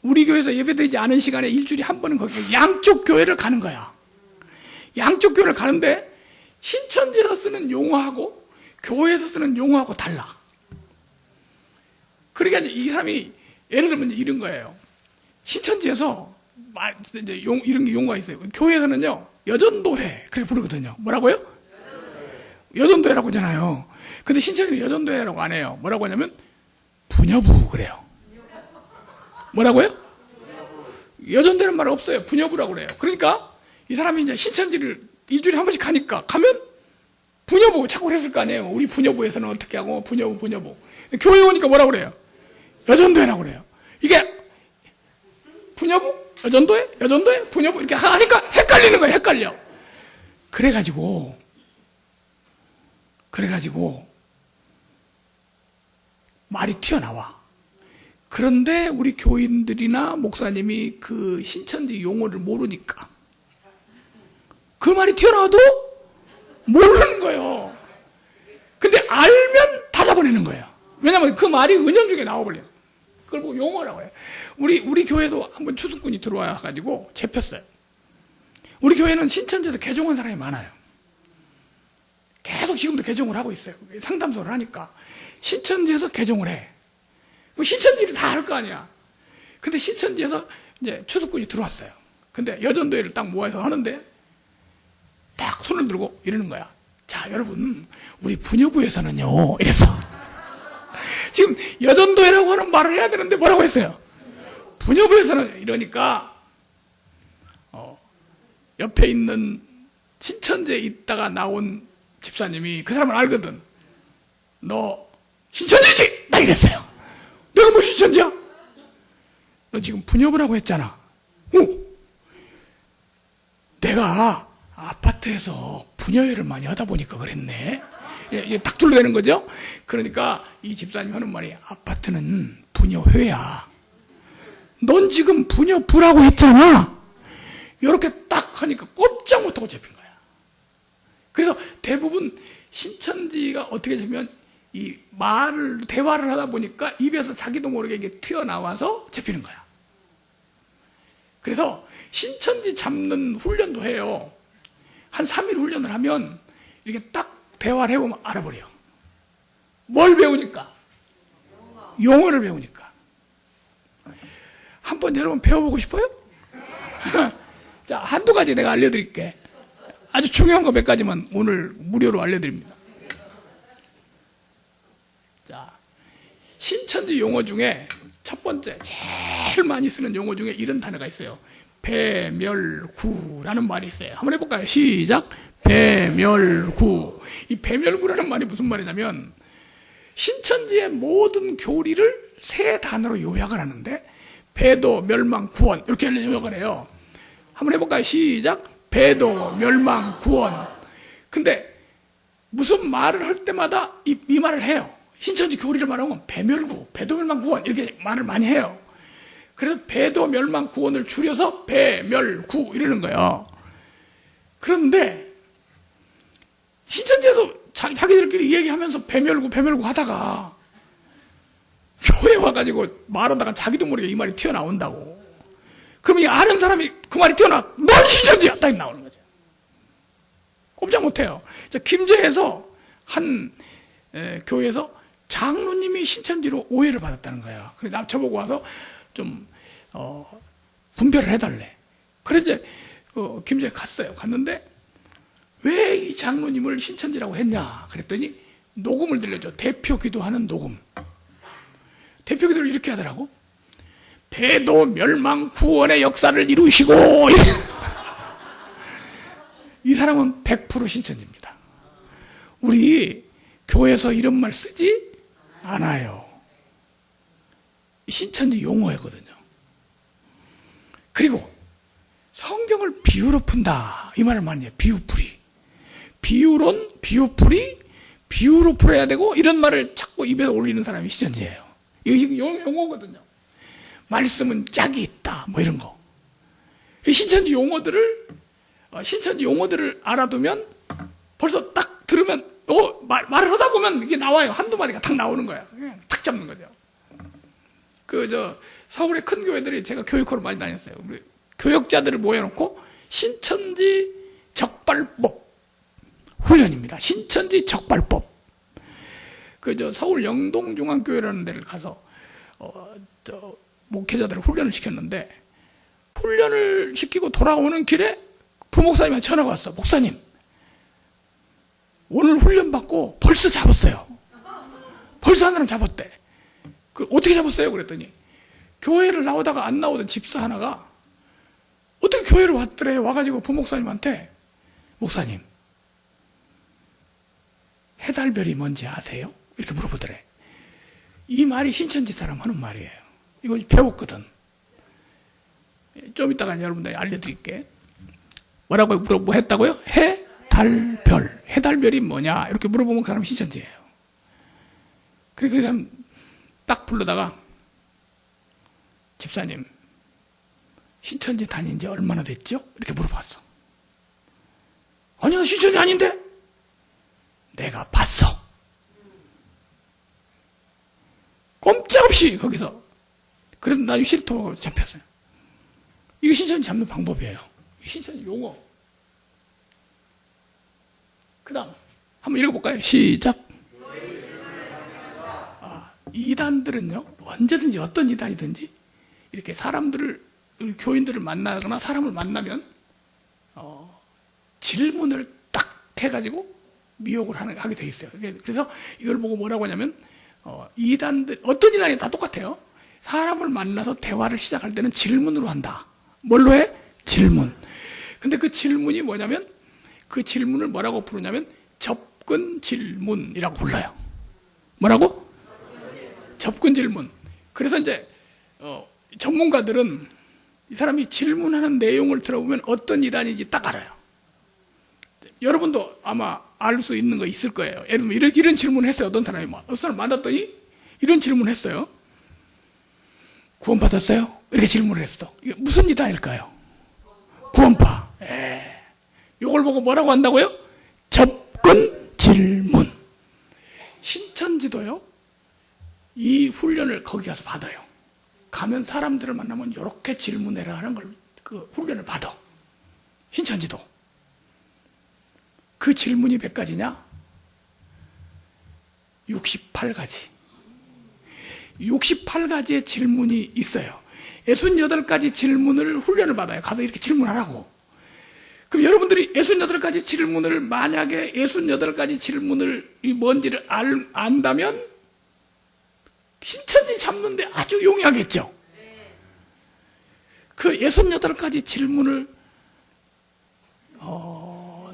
우리 교회에서 예배 드리지 않은 시간에 일주일에 한 번은 거기 양쪽 교회를 가는 거야. 양쪽 교회를 가는데 신천지에서 쓰는 용어하고 교회에서 쓰는 용어하고 달라. 그러니까 이 사람이 예를 들면 이런 거예요. 신천지에서 이제 이런 게 용어가 있어요. 교회에서는요 여전도회 그렇게 부르거든요. 뭐라고요? 여전도회라고 하잖아요. 근데 신천지는 여전도회라고 안 해요. 뭐라고 하냐면 부녀부 그래요. 뭐라고요? 여전도회는 말 없어요. 부녀부라고 그래요. 그러니까 이 사람이 이제 신천지를 일주일에 한 번씩 가니까 가면 부녀부 자꾸 했을 거 아니에요. 우리 부녀부에서는 어떻게 하고 부녀부. 교회 오니까 뭐라고 그래요? 여전도회라고 그래요. 이게 부녀부? 여전도회? 부녀부? 이렇게 하니까 헷갈리는 거예요. 헷갈려. 그래가지고 말이 튀어나와. 그런데 우리 교인들이나 목사님이 그 신천지 용어를 모르니까 그 말이 튀어나와도 모르는 거예요. 근데 알면 다 잡아내는 거예요. 왜냐면 그 말이 은연중에 나와버려요. 그걸 보고 용어라고 해요. 우리 교회도 한번 추수꾼이 들어와가지고 잡혔어요. 우리 교회는 신천지에서 개종한 사람이 많아요. 계속 지금도 개종을 하고 있어요. 상담소를 하니까 신천지에서 개종을 해. 신천지를 다 할 거 아니야. 근데 신천지에서 이제 추수꾼이 들어왔어요. 근데 여전도회를 딱 모아서 하는데 딱 손을 들고 이러는 거야. 자, 여러분, 우리 부녀부에서는요, 이랬어. 지금 여전도회라고 하는 말을 해야 되는데 뭐라고 했어요? 부녀부에서는 이러니까 옆에 있는 신천지에 있다가 나온 집사님이 그 사람을 알거든. 너 신천지지? 나 이랬어요. 내가 뭐 신천지야? 너 지금 부녀부라고 했잖아. 내가 아파트에서 부녀회를 많이 하다 보니까 그랬네. 이게 딱 둘러대는 거죠. 그러니까 이 집사님 하는 말이 아파트는 부녀회야. 넌 지금 부녀부라고 했잖아. 이렇게 딱 하니까 꼼짝 못하고 잡힌 거야. 그래서 대부분 신천지가 어떻게 되면 이 대화를 하다 보니까 입에서 자기도 모르게 이게 튀어나와서 잡히는 거야. 그래서 신천지 잡는 훈련도 해요. 한 3일 훈련을 하면 이렇게 딱 대화를 해보면 알아버려요. 뭘 배우니까? 용어를 배우니까. 한번 여러분 배워보고 싶어요? 자, 한두 가지 내가 알려드릴게. 아주 중요한 거 몇 가지만 오늘 무료로 알려드립니다. 자, 신천지 용어 중에 첫 번째, 제일 많이 쓰는 용어 중에 이런 단어가 있어요. 배멸구라는 말이 있어요. 한번 해볼까요? 시작! 배멸구. 이 배멸구라는 말이 무슨 말이냐면 신천지의 모든 교리를 세 단어로 요약을 하는데 배도, 멸망, 구원 이렇게 요약을 해요. 한번 해볼까요? 시작! 배도, 멸망, 구원. 근데 무슨 말을 할 때마다 이 말을 해요. 신천지 교리를 말하면 배멸구, 배도, 멸망, 구원 이렇게 말을 많이 해요. 그래서 배도, 멸망, 구원을 줄여서 배멸구 이러는 거예요. 그런데 신천지에서 자기들끼리 얘기하면서 배멸구 하다가 교회 와가지고 말하다가 자기도 모르게 이 말이 튀어나온다고. 그러면 이 아는 사람이 그 말이 튀어나와. 넌 신천지야! 딱 나오는 거죠. 꼼짝 못해요. 김제에서 한 교회에서 장로님이 신천지로 오해를 받았다는 거야. 그래서 저보고 와서 좀 분별을 해달래. 그래서 이제 김제에 갔어요. 갔는데 왜 이 장로님을 신천지라고 했냐 그랬더니 녹음을 들려줘. 대표 기도하는 녹음. 대표 기도를 이렇게 하더라고. 배도 멸망 구원의 역사를 이루시고. 이 사람은 100% 신천지입니다. 우리 교회에서 이런 말 쓰지 않아요. 신천지 용어거든요. 그리고 성경을 비유로 푼다 이 말을 많이 해요. 비유풀이. 비유론, 비유풀이, 비유로 풀어야 되고 이런 말을 자꾸 입에 올리는 사람이 신천지예요. 이거 용어거든요. 말씀은 짝이 있다 뭐 이런 거. 신천지 용어들을 알아두면 벌써 딱 들으면 말을 하다 보면 이게 나와요. 한두 마디가 탁 나오는 거야. 그냥 탁 잡는 거죠. 서울의 큰 교회들이 제가 교육하러 많이 다녔어요. 우리 교역자들을 모여놓고 신천지 적발법 훈련입니다. 신천지 적발법. 서울 영동중앙교회라는 데를 가서 목회자들을 훈련을 시켰는데, 훈련을 시키고 돌아오는 길에 부목사님한테 전화가 왔어. 목사님, 오늘 훈련 받고 벌써 잡았어요. 벌써 한 사람 잡았대. 어떻게 잡았어요? 그랬더니 교회를 나오다가 안 나오던 집사 하나가 어떻게 교회를 왔더래. 와가지고 부목사님한테, 목사님, 해달별이 뭔지 아세요? 이렇게 물어보더래. 이 말이 신천지 사람 하는 말이에요. 이거 배웠거든. 좀 이따가 여러분들이 알려드릴게. 뭐라고 뭐 했다고요? 해달별. 해달별이 뭐냐? 이렇게 물어보면 그 사람이 신천지예요. 그러니까 딱 불러다가, 집사님, 신천지 다닌 지 얼마나 됐죠? 이렇게 물어봤어. 아니, 나 신천지 아닌데? 내가 봤어. 꼼짝없이 거기서. 그래서 나중에 실토 잡혔어요. 이게 신천지 잡는 방법이에요. 이게 신천지 용어. 그 다음 한번 읽어볼까요? 시작. 이단들은요, 언제든지 어떤 이단이든지 이렇게 교인들을 만나거나 사람을 만나면 질문을 딱 해가지고 미혹을 하게 돼 있어요. 그래서 이걸 보고 뭐라고 하냐면, 이단들, 어떤 이단이 다 똑같아요. 사람을 만나서 대화를 시작할 때는 질문으로 한다. 뭘로 해? 질문. 근데 그 질문이 뭐냐면, 그 질문을 뭐라고 부르냐면 접근 질문이라고 불러요. 뭐라고? 접근 질문. 그래서 이제 전문가들은 이 사람이 질문하는 내용을 들어보면 어떤 이단인지 딱 알아요. 여러분도 아마 알 수 있는 거 있을 거예요. 예를 들면 이런 질문을 했어요. 어떤 사람 만났더니 이런 질문을 했어요. 구원받았어요? 이렇게 질문을 했어. 이게 무슨 이단일까요? 구원파. 요걸 보고 뭐라고 한다고요? 접근 질문. 신천지도요, 이 훈련을 거기 가서 받아요. 가면 사람들을 만나면 이렇게 질문해라 하는 걸, 그 훈련을 받아. 신천지도. 그 질문이 몇 가지냐? 68가지. 68가지의 질문이 있어요. 68가지 질문을 훈련을 받아요. 가서 이렇게 질문하라고. 그럼 여러분들이 68가지 질문을, 만약에 68가지 질문을 뭔지를 안다면 신천지 잡는데 아주 용이하겠죠. 그 68가지 질문을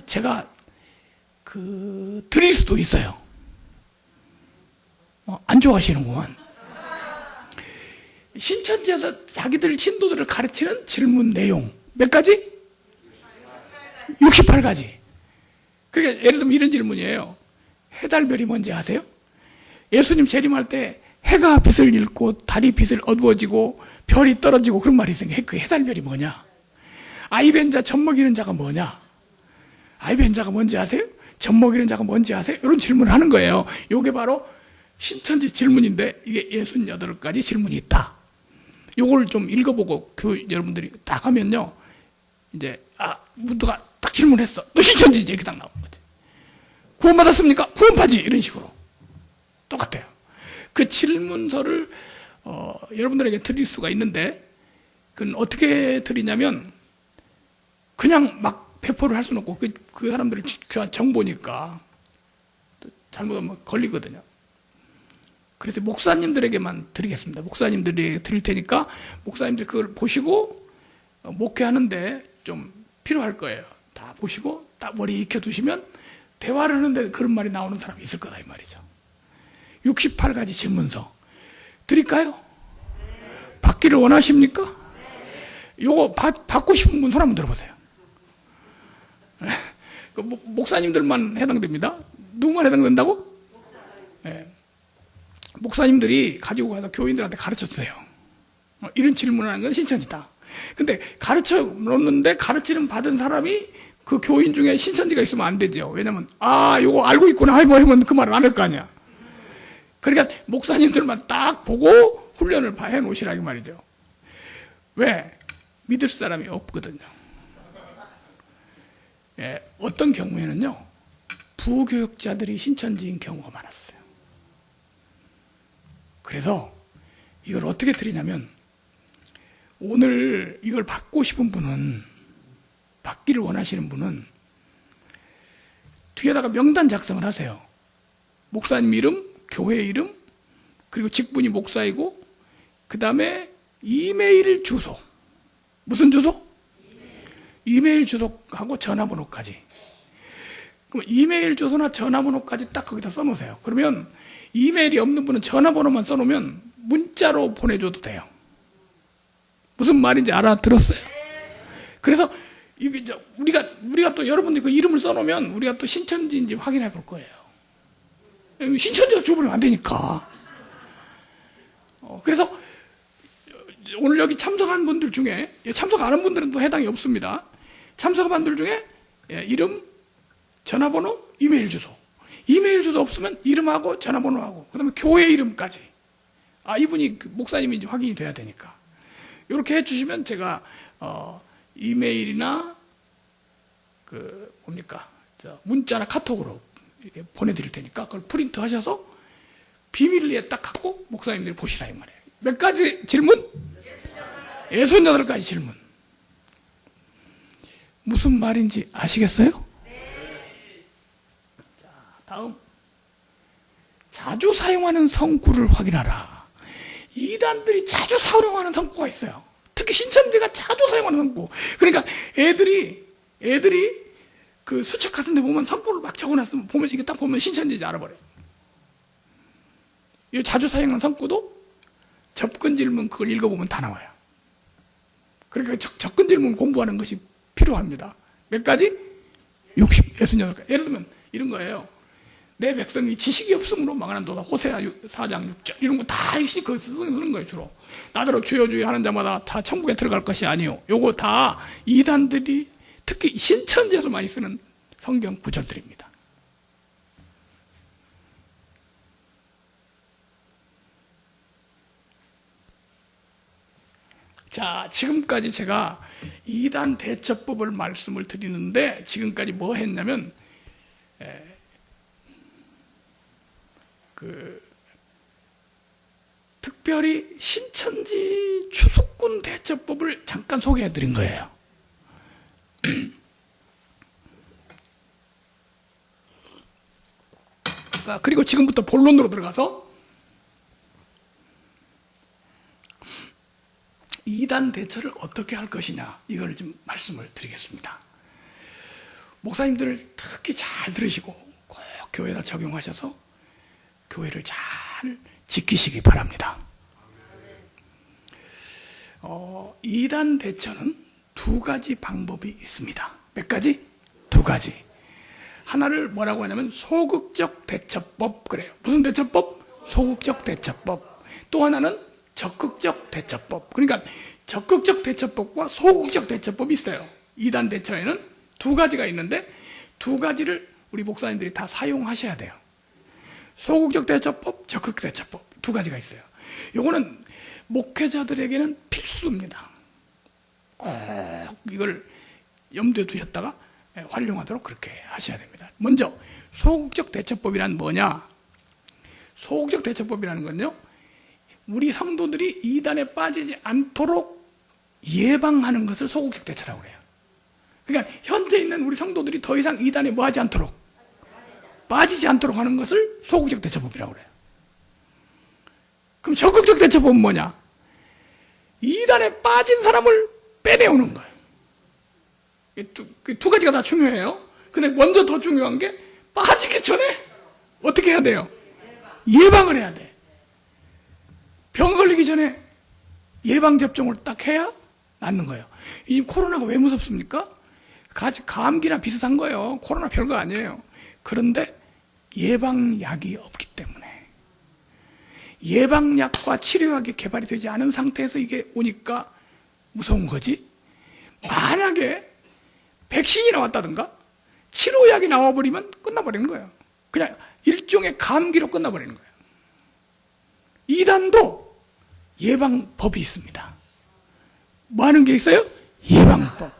제가 드릴 수도 있어요. 안 좋아하시는구만. 신천지에서 자기들 신도들을 가르치는 질문 내용 몇 가지? 68가지. 그러니까 예를 들면 이런 질문이에요. 해달별이 뭔지 아세요? 예수님 재림할 때 해가 빛을 잃고 달이 빛을 어두워지고 별이 떨어지고 그런 말이 있으니까 그 해달별이 뭐냐? 아이벤자 젖먹이는 자가 뭐냐? 아이벤자가 뭔지 아세요? 젖먹이는 자가 뭔지 아세요? 이런 질문을 하는 거예요. 이게 바로 신천지 질문인데 이게 68가지 질문이 있다. 요걸 좀 읽어보고 여러분들이 딱 하면요, 이제 누가 딱 질문했어. 너 신천지지? 이렇게 딱 나오는 거지. 구원받았습니까? 구원파지. 이런 식으로 똑같아요. 그 질문서를 여러분들에게 드릴 수가 있는데, 그건 어떻게 드리냐면 그냥 막 배포를 할 수는 없고 그 사람들이 귀한 정보니까 잘못하면 걸리거든요. 그래서 목사님들에게만 드리겠습니다. 목사님들에게 드릴 테니까 목사님들이 그걸 보시고 목회하는데 좀 필요할 거예요. 다 보시고 딱 머리에 익혀두시면 대화를 하는데 그런 말이 나오는 사람이 있을 거다 이 말이죠. 68가지 질문서 드릴까요? 받기를 원하십니까? 요거 받고 싶은 분 손 한번 들어보세요. 그 목사님들만 해당됩니다. 누구만 해당된다고? 예. 목사님들이 가지고 가서 교인들한테 가르쳐도 돼요. 이런 질문을 하는 건 신천지다. 근데 가르쳐 놓는데 가르치는 받은 사람이 그 교인 중에 신천지가 있으면 안 되죠. 왜냐면, 요거 알고 있구나 하면 그 말을 안 할 거 아니야. 그러니까 목사님들만 딱 보고 훈련을 해 놓으시라 이 말이죠. 왜? 믿을 사람이 없거든요. 예, 어떤 경우에는요, 부교육자들이 신천지인 경우가 많았어요. 그래서 이걸 어떻게 드리냐면, 오늘 이걸 받고 싶은 분은, 받기를 원하시는 분은 뒤에다가 명단 작성을 하세요. 목사님 이름, 교회 이름, 그리고 직분이 목사이고, 그 다음에 이메일 주소. 무슨 주소? 이메일 주소하고 전화번호까지. 그럼 이메일 주소나 전화번호까지 딱 거기다 써놓으세요. 그러면 이메일이 없는 분은 전화번호만 써놓으면 문자로 보내줘도 돼요. 무슨 말인지 알아들었어요? 그래서 이게 우리가 또 여러분들이 그 이름을 써놓으면 우리가 또 신천지인지 확인해 볼 거예요. 신천지가 줘버리면 안 되니까. 그래서 오늘 여기 참석한 분들 중에, 참석 안 한 분들은 또 해당이 없습니다. 참석한 분들 중에 이름, 전화번호, 이메일 주소. 이메일 주소 없으면 이름하고 전화번호하고, 그 다음에 교회 이름까지. 이분이 목사님인지 확인이 돼야 되니까. 이렇게 해주시면 제가 이메일이나 문자나 카톡으로 이렇게 보내드릴 테니까 그걸 프린트 하셔서 비밀리에 딱 갖고 목사님들이 보시라 이 말이에요. 몇 가지 질문? 68가지 질문. 무슨 말인지 아시겠어요? 자, 다음. 자주 사용하는 성구를 확인하라. 이단들이 자주 사용하는 성구가 있어요. 특히 신천지가 자주 사용하는 성구. 그러니까 애들이 그 수첩 같은 데 보면 성구를 막 적어놨으면 보면 이게 딱 보면 신천지인지 알아버려요. 이 자주 사용하는 성구도 접근 질문 그걸 읽어보면 다 나와요. 그러니까 접근 질문 공부하는 것이 필요합니다. 몇 가지? 68가지. 예를 들면 이런 거예요. 내 백성이 지식이 없음으로 망하는도다. 호세아 4장 6절 이런 거 다 그거 쓰는 거예요. 주로 나더러 주여 주여 하는 자마다 다 천국에 들어갈 것이 아니요. 요거 다 이단들이 특히 신천지에서 많이 쓰는 성경 구절들입니다. 자, 지금까지 제가 이단 대처법을 말씀을 드리는데 지금까지 뭐 했냐면 특별히 신천지 추수꾼 대처법을 잠깐 소개해 드린 거예요. 그리고 지금부터 본론으로 들어가서 이단 대처를 어떻게 할 것이냐 이걸 좀 말씀을 드리겠습니다. 목사님들을 특히 잘 들으시고 꼭 교회에다 적용하셔서 교회를 잘 지키시기 바랍니다. 이단 대처는 두 가지 방법이 있습니다. 몇 가지? 두 가지. 하나를 뭐라고 하냐면 소극적 대처법 그래요. 무슨 대처법? 소극적 대처법. 또 하나는 적극적 대처법. 그러니까 적극적 대처법과 소극적 대처법이 있어요. 이단 대처에는 두 가지가 있는데 두 가지를 우리 목사님들이 다 사용하셔야 돼요. 소극적 대처법, 적극 대처법 두 가지가 있어요. 요거는 목회자들에게는 필수입니다. 꼭 이걸 염두에 두셨다가 활용하도록 그렇게 하셔야 됩니다. 먼저 소극적 대처법이란 뭐냐? 소극적 대처법이라는 건요, 우리 성도들이 이단에 빠지지 않도록 예방하는 것을 소극적 대처라고 그래요. 그러니까 현재 있는 우리 성도들이 더 이상 이단에 뭐 하지 않도록, 빠지지 않도록 하는 것을 소극적 대처법이라고 그래요. 그럼 적극적 대처법은 뭐냐? 이단에 빠진 사람을 빼내오는 거예요. 두 가지가 다 중요해요. 근데 먼저 더 중요한 게 빠지기 전에 어떻게 해야 돼요? 예방을 해야 돼. 병 걸리기 전에 예방접종을 딱 해야 낫는 거예요. 이 코로나가 왜 무섭습니까? 감기나 비슷한 거예요. 코로나 별거 아니에요. 그런데 예방약이 없기 때문에, 예방약과 치료약이 개발이 되지 않은 상태에서 이게 오니까 무서운 거지. 만약에 백신이 나왔다든가 치료약이 나와버리면 끝나버리는 거예요. 그냥 일종의 감기로 끝나버리는 거예요. 이단도 예방법이 있습니다. 뭐 하는 게 있어요? 예방법.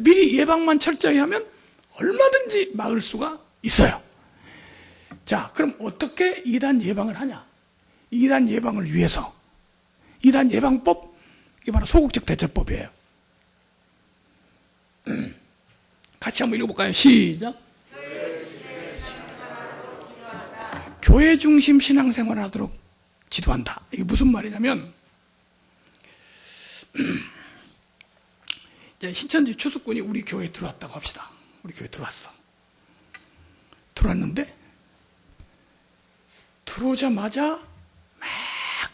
미리 예방만 철저히 하면 얼마든지 막을 수가 있어요. 자, 그럼 어떻게 이단 예방을 하냐? 이단 예방을 위해서 이단 예방법, 이게 바로 소극적 대처법이에요. 같이 한번 읽어볼까요? 시작. 교회 중심 신앙생활을 하도록 지도한다. 이게 무슨 말이냐면, 이제 신천지 추수꾼이 우리 교회에 들어왔다고 합시다. 우리 교회에 들어왔는데 들어오자마자 막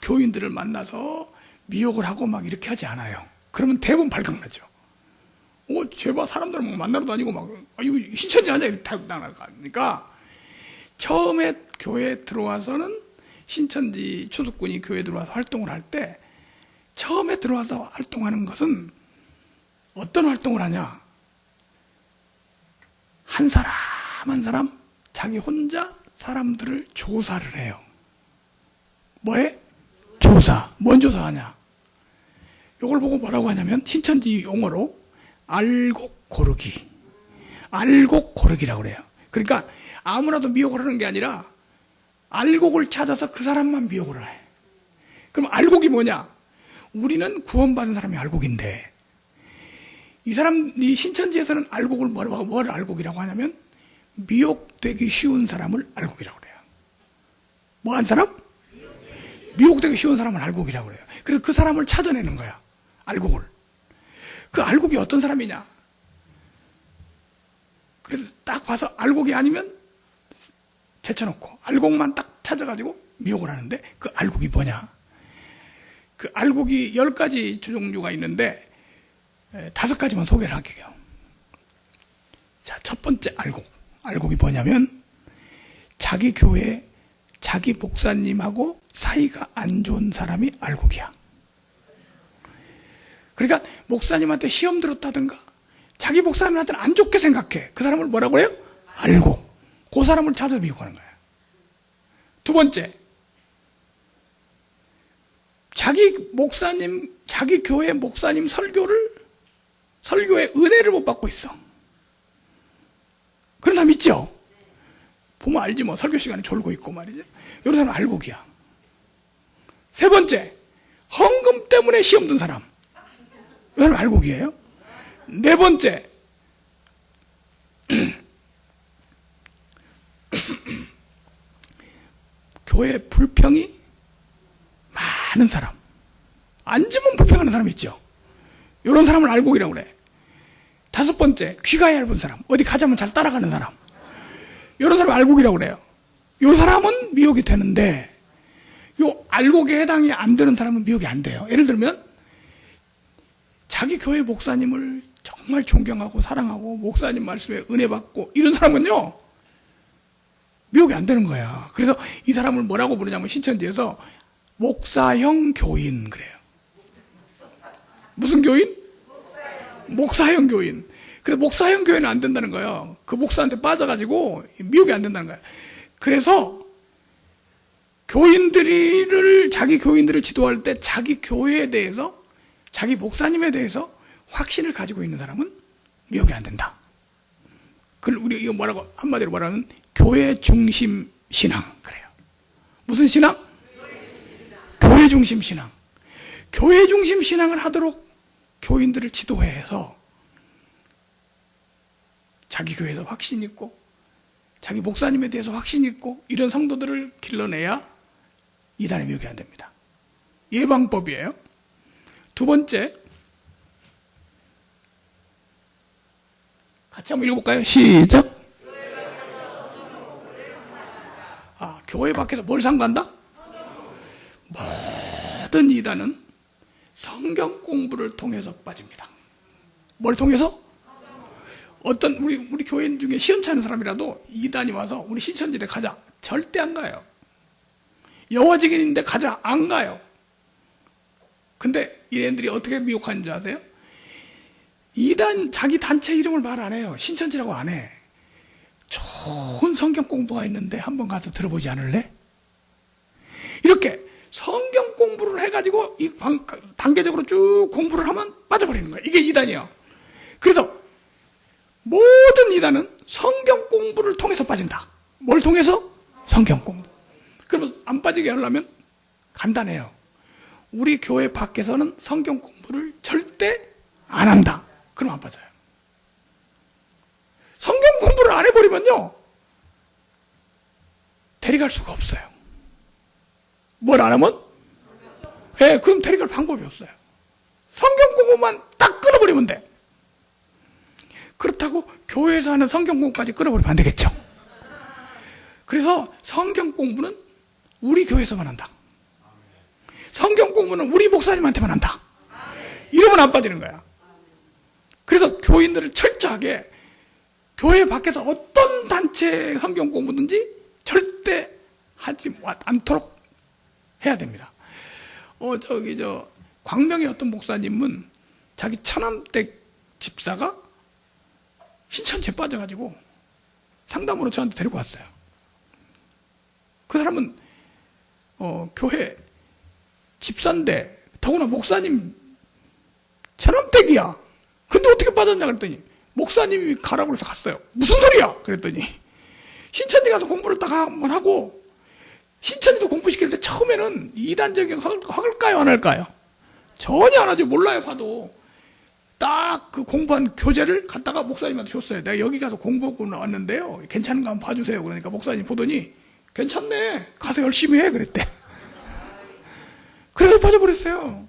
교인들을 만나서 미혹을 하고 막 이렇게 하지 않아요. 그러면 대부분 발각나죠. 제발 사람들 막 만나러 다니고 막, 이거 신천지 아니야? 이렇게 나가니까, 처음에 교회에 들어와서는 신천지 추수꾼이 교회에 들어와서 활동을 할 때, 처음에 들어와서 활동하는 것은 어떤 활동을 하냐? 한 사람 한 사람 자기 혼자 사람들을 조사를 해요. 뭐해? 조사. 뭔 조사하냐? 이걸 보고 뭐라고 하냐면, 신천지 용어로 알곡 고르기. 알곡 고르기라고 그래요. 그러니까 아무나도 미혹을 하는 게 아니라 알곡을 찾아서 그 사람만 미혹을 해. 그럼 알곡이 뭐냐? 우리는 구원받은 사람이 알곡인데, 이 신천지에서는 알곡을 뭘 알곡이라고 하냐면, 미혹되기 쉬운 사람을 알곡이라고 그래요. 뭐 한 사람? 미혹되기 쉬운 사람을 알곡이라고 그래요. 그래서 그 사람을 찾아내는 거야. 알곡을. 그 알곡이 어떤 사람이냐? 그래서 딱 봐서 알곡이 아니면 제쳐놓고, 알곡만 딱 찾아가지고 미혹을 하는데, 그 알곡이 뭐냐? 그 알곡이 10가지 종류가 있는데 5가지만 소개를 할게요. 자, 첫 번째 알곡이 뭐냐면, 자기 교회, 자기 목사님하고 사이가 안 좋은 사람이 알곡이야. 그러니까 목사님한테 시험 들었다든가 자기 목사님한테는 안 좋게 생각해. 그 사람을 뭐라고 해요? 알곡. 그 사람을 찾아 미혹하는 거야. 두 번째, 자기 목사님, 자기 교회 목사님 설교의 은혜를 못 받고 있어. 그런 사람 있죠? 보면 알지 뭐. 설교 시간에 졸고 있고 말이지. 이런 사람은 알곡이야. 세 번째, 헌금 때문에 시험 든 사람. 이 사람은 알곡이에요. 네 번째, 교회 불평이 많은 사람. 앉으면 불평하는 사람 있죠? 이런 사람을 알곡이라고 그래. 다섯 번째, 귀가 얇은 사람. 어디 가자면 잘 따라가는 사람. 이런 사람을 알곡이라고 그래요. 이 사람은 미혹이 되는데, 이 알곡에 해당이 안 되는 사람은 미혹이 안 돼요. 예를 들면, 자기 교회 목사님을 정말 존경하고 사랑하고 목사님 말씀에 은혜 받고 이런 사람은요, 미혹이 안 되는 거야. 그래서 이 사람을 뭐라고 부르냐면, 신천지에서 목사형 교인 그래요. 무슨 교인? 목사형 교인. 그래서 목사형 교인은 안 된다는 거예요. 그 목사한테 빠져가지고 미혹이 안 된다는 거예요. 그래서 자기 교인들을 지도할 때 자기 교회에 대해서, 자기 목사님에 대해서 확신을 가지고 있는 사람은 미혹이 안 된다. 우리 이거 뭐라고, 한마디로 말하면 교회 중심 신앙 그래요. 무슨 신앙? 교회 중심 신앙. 교회 중심 신앙을 하도록 교인들을 지도해서 자기 교회에서 확신 있고 자기 목사님에 대해서 확신 있고 이런 성도들을 길러내야 이단의 미혹이 안 됩니다. 예방법이에요. 두 번째, 같이 한번 읽어볼까요? 시작. 교회 밖에서 뭘 상관한다? 모든 이단은 성경 공부를 통해서 빠집니다. 뭘 통해서? 어떤 우리 교인 중에 시원찮은 사람이라도 이단이 와서 우리 신천지대 가자. 절대 안 가요. 여호와 증인인데 가자. 안 가요. 근데 얘네들이 어떻게 미혹하는 줄 아세요? 이단 자기 단체 이름을 말 안 해요. 신천지라고 안 해. 좋은 성경 공부가 있는데 한번 가서 들어보지 않을래? 이렇게 성경 공부를 해가지고 단계적으로 쭉 공부를 하면 빠져버리는 거예요. 이게 이단이에요. 그래서 모든 이단은 성경 공부를 통해서 빠진다. 뭘 통해서? 성경 공부. 그러면 안 빠지게 하려면 간단해요. 우리 교회 밖에서는 성경 공부를 절대 안 한다. 그럼 안 빠져요. 성경 공부를 안 해버리면요, 데려갈 수가 없어요. 뭘 안 하면? 예, 그럼 데려갈 방법이 없어요. 성경 공부만 딱 끊어버리면 돼. 그렇다고 교회에서 하는 성경 공부까지 끊어버리면 안 되겠죠. 그래서 성경 공부는 우리 교회에서만 한다. 성경 공부는 우리 목사님한테만 한다. 이러면 안 빠지는 거야. 그래서 교인들을 철저하게 교회 밖에서 어떤 단체 성경 공부든지 절대 하지 않도록 해야 됩니다. 광명의 어떤 목사님은 자기 처남댁 집사가 신천지에 빠져가지고 상담으로 저한테 데리고 왔어요. 그 사람은 교회 집사인데 더구나 목사님 처남댁이야. 근데 어떻게 빠졌냐 그랬더니 목사님이 가라고 해서 갔어요. 무슨 소리야? 그랬더니 신천지 가서 공부를 딱 한번 하고, 신천지도 공부시킬 때 처음에는 이단적인 할까요 안 할까요? 전혀 안 하죠. 몰라요. 봐도 딱 그 공부한 교재를 갖다가 목사님한테 줬어요. 내가 여기 가서 공부하고 나왔는데요, 괜찮은가 한번 봐주세요. 그러니까 목사님 보더니 괜찮네, 가서 열심히 해 그랬대. 그래서 빠져버렸어요.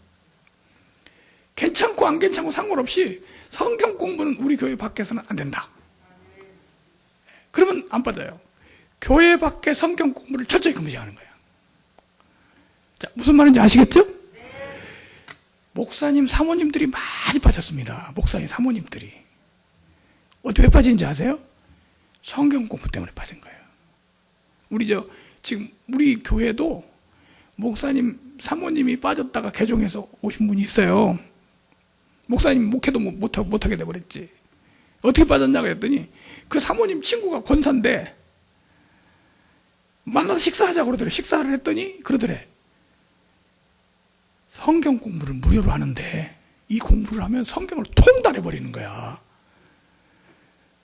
괜찮고 안 괜찮고 상관없이 성경 공부는 우리 교회 밖에서는 안 된다. 그러면 안 빠져요. 교회 밖에 성경 공부를 철저히 금지하는 거예요. 자, 무슨 말인지 아시겠죠? 목사님, 사모님들이 많이 빠졌습니다. 목사님, 사모님들이. 어떻게 왜 빠진지 아세요? 성경 공부 때문에 빠진 거예요. 지금 우리 교회도 목사님, 사모님이 빠졌다가 개종해서 오신 분이 있어요. 목사님 목회도 못하게 돼버렸지. 어떻게 빠졌냐고 했더니 그 사모님 친구가 권사인데 만나서 식사하자고 그러더래. 식사를 했더니 그러더래. 성경 공부를 무료로 하는데 이 공부를 하면 성경을 통달해버리는 거야.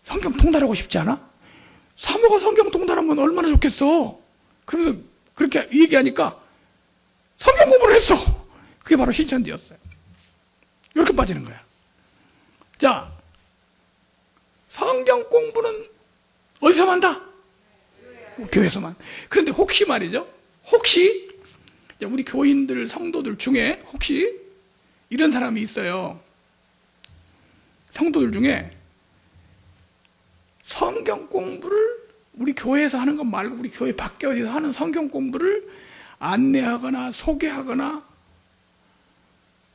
성경 통달하고 싶지 않아? 사모가 성경 통달하면 얼마나 좋겠어. 그러면서 그렇게 얘기하니까 성경 공부를 했어. 그게 바로 신천지였어요. 이렇게 빠지는 거야. 자, 성경 공부는 어디서만 한다? 교회에서만. 그런데 혹시 말이죠, 혹시 우리 교인들, 성도들 중에 혹시 이런 사람이 있어요. 성도들 중에 성경 공부를 우리 교회에서 하는 것 말고 우리 교회 밖에 어디서 하는 성경 공부를 안내하거나 소개하거나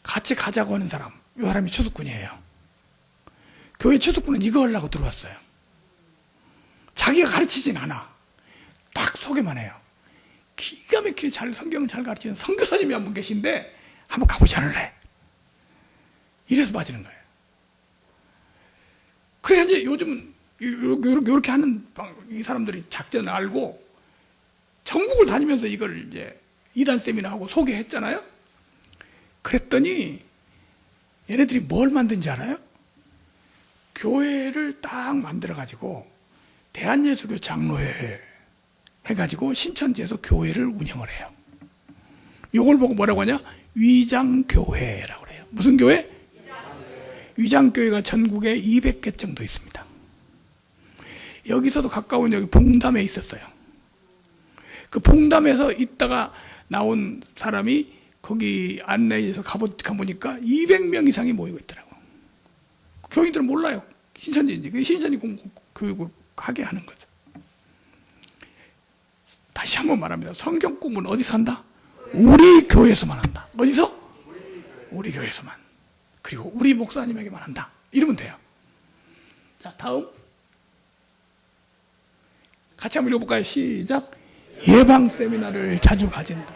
같이 가자고 하는 사람, 이 사람이 추수꾼이에요. 교회 추수꾼은 이거 하려고 들어왔어요. 자기가 가르치진 않아. 딱 소개만 해요. 기가 막히게 성경을 잘 가르치는 선교사님이 한 분 계신데 한번 가보지 않을래? 이래서 빠지는 거예요. 그래야 이제 요즘은 이렇게 하는 이 사람들이 작전을 알고 전국을 다니면서 이걸 이제 이단 세미나하고 소개했잖아요. 그랬더니 얘네들이 뭘 만든지 알아요? 교회를 딱 만들어가지고 대한예수교 장로회 해가지고 신천지에서 교회를 운영을 해요. 이걸 보고 뭐라고 하냐? 위장교회라고 그래요. 무슨 교회? 위장교회가 전국에 200개 정도 있습니다. 여기서도 가까운 여기 봉담에 있었어요. 그 봉담에서 있다가 나온 사람이 거기 안내해서 가보니까 200명 이상이 모이고 있더라고. 교인들은 몰라요. 신천지인지. 신천지 교육을 하게 하는 거죠. 다시 한번 말합니다. 성경 공부는 어디서 한다? 우리 교회에서만 한다. 어디서? 우리 교회에서만. 그리고 우리 목사님에게만 한다. 이러면 돼요. 자, 다음. 같이 한번 읽어볼까요? 시작. 예방 세미나를 자주 가진다.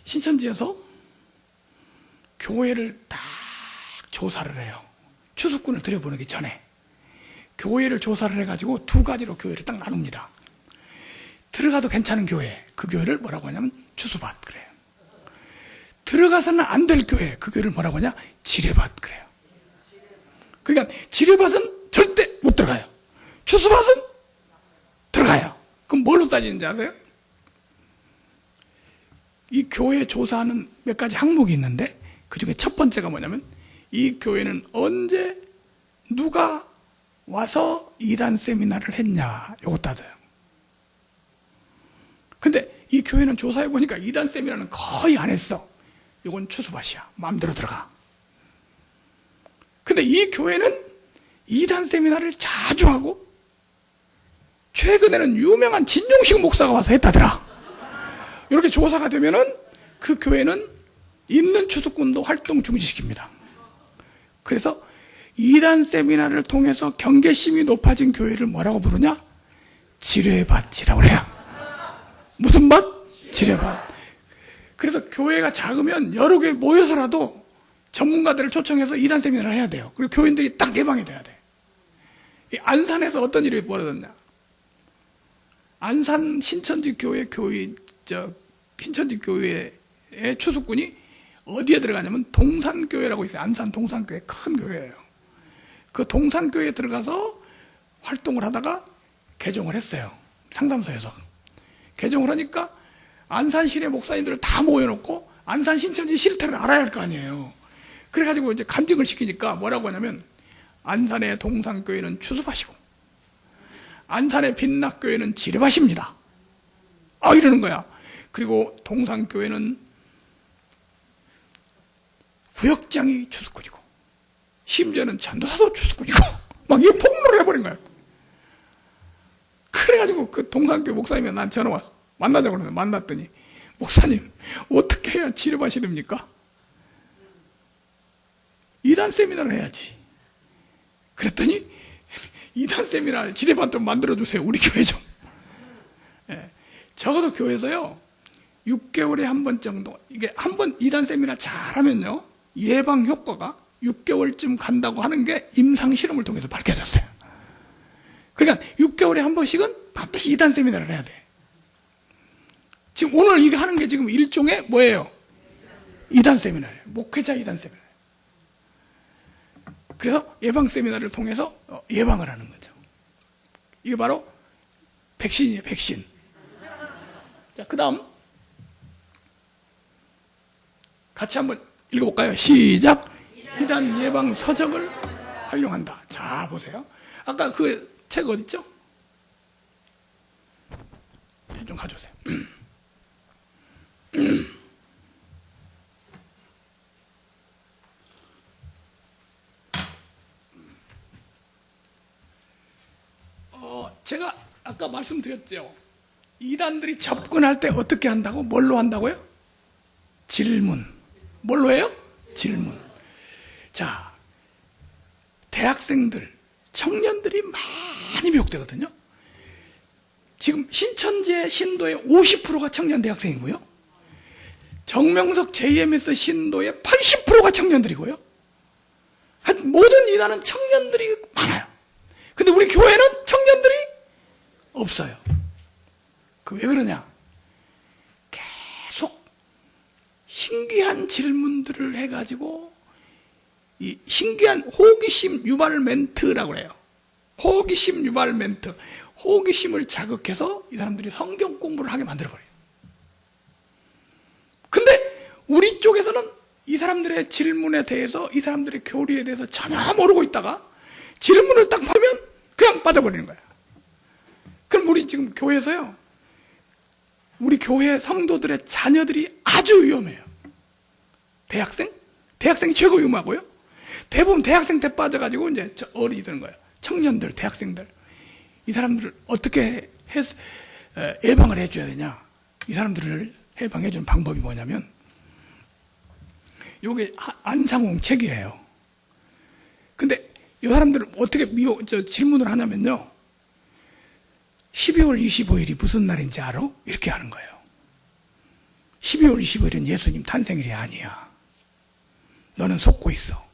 신천지에서 교회를 딱 조사를 해요. 추수꾼을 들여보내기 전에. 교회를 조사를 해가지고 두 가지로 교회를 딱 나눕니다. 들어가도 괜찮은 교회, 그 교회를 뭐라고 하냐면 추수밭 그래요. 들어가서는 안 될 교회, 그 교회를 뭐라고 하냐? 지뢰밭 그래요. 그러니까 지뢰밭은 절대 못 들어가요. 추수밭은 들어가요. 그럼 뭘로 따지는지 아세요? 이 교회 조사하는 몇 가지 항목이 있는데 그 중에 첫 번째가 뭐냐면 이 교회는 언제 누가 와서 이단 세미나를 했냐, 요거 따져요. 근데 이 교회는 조사해 보니까 이단 세미나는 거의 안 했어. 이건 추수밭이야. 마음대로 들어가. 근데 이 교회는 이단 세미나를 자주 하고 최근에는 유명한 진용식 목사가 와서 했다더라. 이렇게 조사가 되면은 그 교회는 있는 추수꾼도 활동 중지시킵니다. 그래서 이단 세미나를 통해서 경계심이 높아진 교회를 뭐라고 부르냐? 지뢰밭이라고 그래요. 무슨 밭? 지뢰밭. 그래서 교회가 작으면 여러 개 모여서라도 전문가들을 초청해서 이단 세미나를 해야 돼요. 그리고 교인들이 딱 예방이 돼야 돼. 이 안산에서 어떤 일이 벌어졌냐? 안산 신천지 교회 신천지 교회의 추수꾼이 어디에 들어가냐면 동산교회라고 있어요. 안산 동산교회 큰 교회예요. 그 동산교회에 들어가서 활동을 하다가 개종을 했어요. 상담소에서. 개종을 하니까 안산 시내 목사님들을 다 모여놓고 안산 신천지 실태를 알아야 할 거 아니에요. 그래가지고 이제 간증을 시키니까 뭐라고 하냐면 안산의 동산교회는 추수밭이고 안산의 빛락교회는 지뢰밭입니다. 이러는 거야. 그리고 동산교회는 구역장이 추수꾼이고 심지어는 전도사도 추수꾼이고 막 이거 폭로를 해버린 거야. 그래가지고 그 동산교회 목사님이 난 전화 왔어. 만나자고 그러는데 만났더니 목사님 어떻게 해야 지뢰밭이 됩니까? 이단 세미나를 해야지. 그랬더니 이단 세미나 지뢰밭 좀 만들어주세요. 우리 교회 좀. 예, 적어도 교회에서요 6개월에 한 번 정도, 이게 한 번 이단 세미나 잘하면요 예방 효과가 6개월쯤 간다고 하는 게 임상 실험을 통해서 밝혀졌어요. 그러니까 6개월에 한 번씩은 반드시 이단 세미나를 해야 돼. 지금 오늘 이게 하는 게 지금 일종의 뭐예요? 이단 세미나예요. 목회자 이단 세미나. 그래서 예방 세미나를 통해서 예방을 하는 거죠. 이게 바로 백신이에요, 백신. 자, 그 다음 같이 한번 읽어볼까요? 시작. 이단 예방 서적을 활용한다. 자, 보세요. 아까 그 책 어딨죠? 좀 가져오세요. 제가 아까 말씀드렸죠. 이단들이 접근할 때 어떻게 한다고? 뭘로 한다고요? 질문. 뭘로 해요? 질문. 자, 대학생들, 청년들이 많이 미혹되거든요. 지금 신천지의 신도의 50%가 청년 대학생이고요. 정명석 JMS 신도의 80%가 청년들이고요. 모든 이단은 청년들이 많아요. 근데 우리 교회는 청년들이 없어요. 그 왜 그러냐? 계속 신기한 질문들을 해가지고 이 신기한 호기심 유발 멘트라고 해요. 호기심 유발 멘트. 호기심을 자극해서 이 사람들이 성경 공부를 하게 만들어버려요. 근데 우리 쪽에서는 이 사람들의 질문에 대해서, 이 사람들의 교리에 대해서 전혀 모르고 있다가 질문을 딱 하면 그냥 빠져버리는 거야. 그럼 우리 지금 교회에서요, 우리 교회 성도들의 자녀들이 아주 위험해요. 대학생이 최고 위험하고요. 대부분 대학생 때 빠져가지고 이제 어른이 되는 거예요. 청년들, 대학생들. 이 사람들을 어떻게 예방을 해줘야 되냐? 이 사람들을 예방해주는 방법이 뭐냐면, 요게 안상홍 책이에요. 근데 이 사람들은 어떻게 질문을 하냐면요. 12월 25일이 무슨 날인지 알아? 이렇게 하는 거예요. 12월 25일은 예수님 탄생일이 아니야. 너는 속고 있어.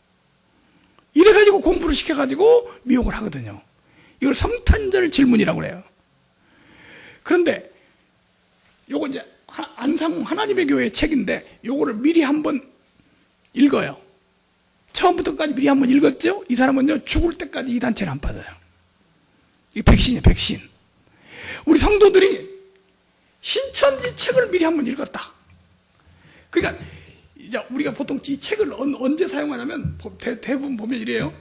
이래가지고 공부를 시켜가지고 미혹을 하거든요. 이걸 성탄절 질문이라고 그래요. 그런데 요거 이제 안상홍 하나님의 교회 책인데 요거를 미리 한번 읽어요. 처음부터까지 미리 한번 읽었죠? 이 사람은요, 죽을 때까지 이 단체를 안 빠져요. 이게 백신이에요, 백신. 우리 성도들이 신천지 책을 미리 한번 읽었다. 그러니까 이제 우리가 보통 이 책을 언제 사용하냐면 대부분 보면 이래요.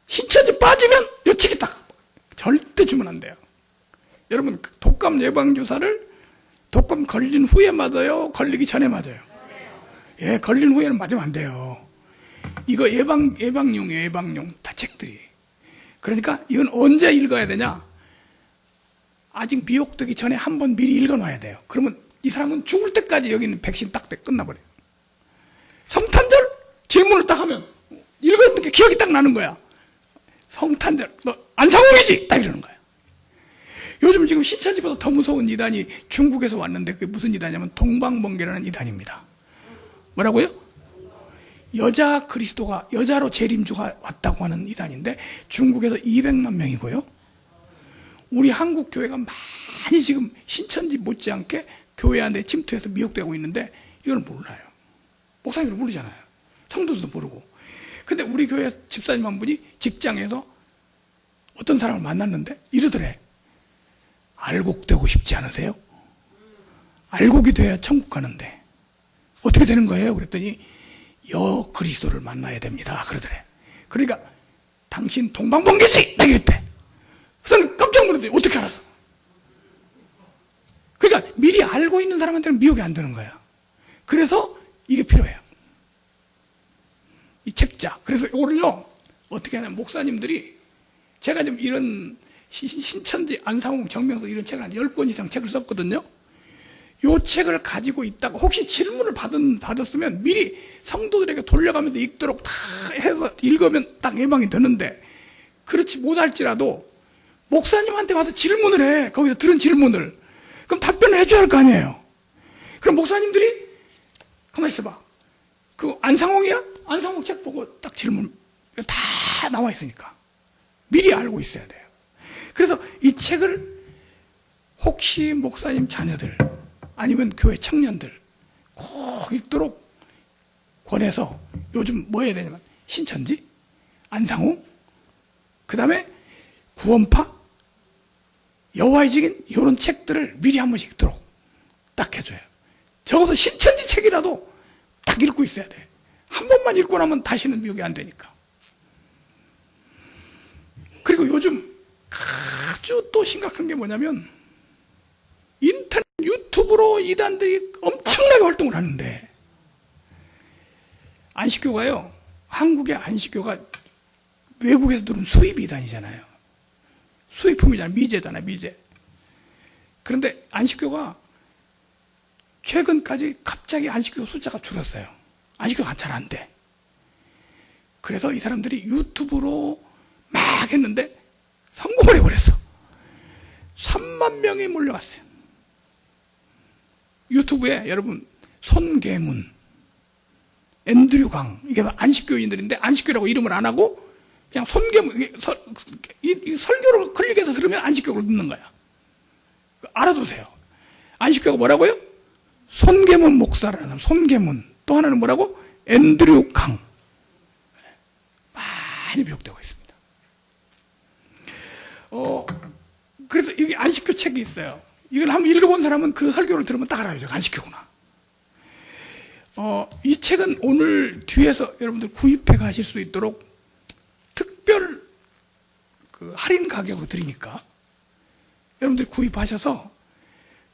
신천지 빠지면 요 책이 딱 절대 주면 안 돼요. 여러분 독감 예방주사를 독감 걸린 후에 맞아요? 걸리기 전에 맞아요? 예, 걸린 후에는 맞으면 안 돼요. 이거 예방용이에요, 예방용. 다 책들이. 그러니까 이건 언제 읽어야 되냐? 아직 미혹되기 전에 한번 미리 읽어놔야 돼요. 그러면 이 사람은 죽을 때까지 여기는 백신 딱 끝나버려요. 성탄절 질문을 딱 하면 읽었는 게 기억이 딱 나는 거야. 성탄절, 너 안상홍이지? 딱 이러는 거야. 요즘 지금 신천지보다 더 무서운 이단이 중국에서 왔는데 그게 무슨 이단이냐면 동방번개라는 이단입니다. 뭐라고요? 여자 그리스도가, 여자로 재림주가 왔다고 하는 이단인데 중국에서 200만 명이고요. 우리 한국 교회가 많이 지금 신천지 못지않게 교회 안에 침투해서 미혹되고 있는데 이걸 몰라요. 목사님도 모르잖아요. 성도들도 모르고. 근데 우리 교회 집사님 한 분이 직장에서 어떤 사람을 만났는데 이러더래. 알곡되고 싶지 않으세요? 알곡이 돼야 천국 가는데 어떻게 되는 거예요? 그랬더니 여 그리스도를 만나야 됩니다. 그러더래. 그러니까 당신 동방번개지! 딱 이랬대. 그래서 깜짝 놀랐더니 어떻게 알았어? 그러니까 미리 알고 있는 사람한테는 미혹이 안 되는 거야. 그래서 이게 필요해요. 이 책자. 그래서 이거를요, 어떻게 하냐면 목사님들이 제가 좀 이런 신천지, 안상홍, 정명석 이런 책을 한 10권 이상 책을 썼거든요. 요 책을 가지고 있다가 혹시 질문을 받았으면 미리 성도들에게 돌려가면서 읽도록 다 해서 읽으면 딱 예방이 되는데 그렇지 못할지라도 목사님한테 와서 질문을 해. 거기서 들은 질문을. 그럼 답변을 해줘야 할 거 아니에요. 그럼 목사님들이 가만히 있어봐. 그 안상홍이야? 안상홍 책 보고 딱 질문 다 나와 있으니까 미리 알고 있어야 돼요. 그래서 이 책을 혹시 목사님 자녀들 아니면 교회 청년들 꼭 읽도록 권해서 요즘 뭐 해야 되냐면 신천지, 안상홍, 그 다음에 구원파, 여호와의 증인 이런 책들을 미리 한 번씩 읽도록 딱 해줘요. 적어도 신천지 책이라도 딱 읽고 있어야 돼. 한 번만 읽고 나면 다시는 미혹이 안 되니까. 그리고 요즘 아주 또 심각한 게 뭐냐면 인터넷 유튜브로 이단들이 엄청나게 활동을 하는데 안식교가요, 한국의 안식교가 외국에서 들어온 수입 이단이잖아요. 수입품이잖아요. 미제잖아요. 미제. 그런데 안식교가 최근까지 갑자기 안식교 숫자가 줄었어요. 안식교가 잘 안 돼. 그래서 이 사람들이 유튜브로 막 했는데 성공을 해버렸어. 3만 명이 몰려갔어요. 유튜브에 여러분 손계문, 앤드류 강, 이게 안식교인들인데 안식교라고 이름을 안 하고 그냥 손계문, 이 설교를 클릭해서 들으면 안식교를 듣는 거야. 알아두세요. 안식교가 뭐라고요? 손계문 목사라는 손계문. 또 하나는 뭐라고? 앤드류 강. 많이 미혹되고 있습니다. 그래서 이게 안식교 책이 있어요. 이걸 한번 읽어본 사람은 그 설교를 들으면 딱 알아요. 안식교구나. 이 책은 오늘 뒤에서 여러분들 구입해 가실 수 있도록 특별 그 할인 가격으로 드리니까 여러분들 구입하셔서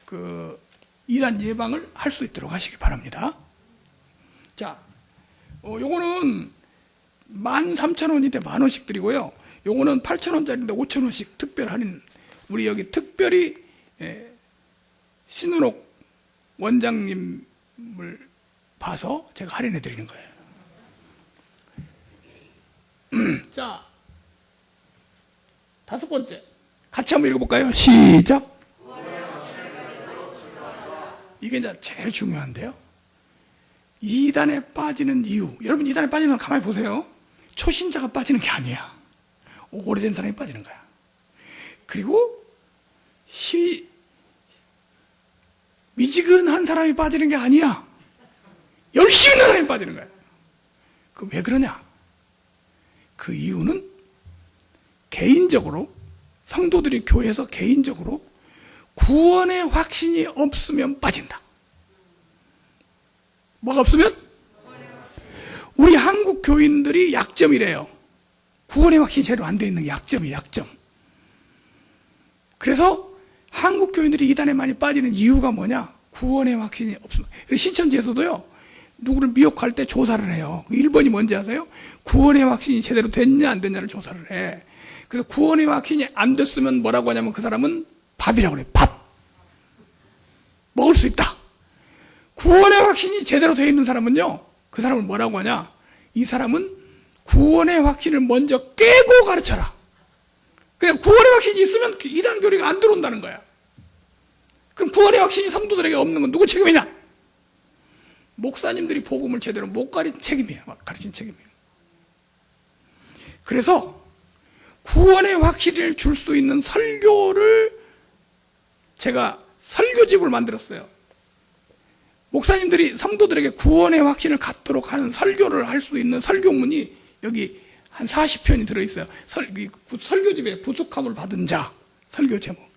그 이단 예방을 할 수 있도록 하시기 바랍니다. 자, 요거는 13,000원인데 10,000원씩 드리고요. 요거는 8,000원짜리인데 5,000원씩 특별 할인. 우리 여기 특별히 신은옥 원장님을 봐서 제가 할인해 드리는 거예요. 자, 다섯 번째. 같이 한번 읽어볼까요? 시작. 이게 이제 제일 중요한데요. 이단에 빠지는 이유. 여러분, 이단에 빠지는 건 가만히 보세요. 초신자가 빠지는 게 아니야. 오래된 사람이 빠지는 거야. 그리고 미지근한 사람이 빠지는 게 아니야. 열심히 있는 사람이 빠지는 거야. 그 왜 그러냐? 그 이유는 개인적으로, 성도들이 교회에서 개인적으로 구원의 확신이 없으면 빠진다. 뭐가 없으면? 우리 한국 교인들이 약점이래요. 구원의 확신이 제대로 안 돼 있는 게 약점이에요, 약점. 그래서 한국 교인들이 이단에 많이 빠지는 이유가 뭐냐? 구원의 확신이 없습니다. 신천지에서도요, 누구를 미혹할 때 조사를 해요. 1번이 뭔지 아세요? 구원의 확신이 제대로 됐냐 안 됐냐를 조사를 해. 그래서 구원의 확신이 안 됐으면 뭐라고 하냐면 그 사람은 밥이라고 그래요. 밥. 먹을 수 있다. 구원의 확신이 제대로 되어 있는 사람은요, 그 사람을 뭐라고 하냐? 이 사람은 구원의 확신을 먼저 깨고 가르쳐라. 그냥 구원의 확신이 있으면 이단 교리가 안 들어온다는 거야. 그럼 구원의 확신이 성도들에게 없는 건 누구 책임이냐? 목사님들이 복음을 제대로 못 가르친 책임이에요. 가르친 책임이에요. 그래서 구원의 확신을 줄 수 있는 설교를 제가 설교집을 만들었어요. 목사님들이 성도들에게 구원의 확신을 갖도록 하는 설교를 할 수 있는 설교문이 여기 한 40편이 들어있어요. 설교집에 부족함을 받은 자, 설교 제목.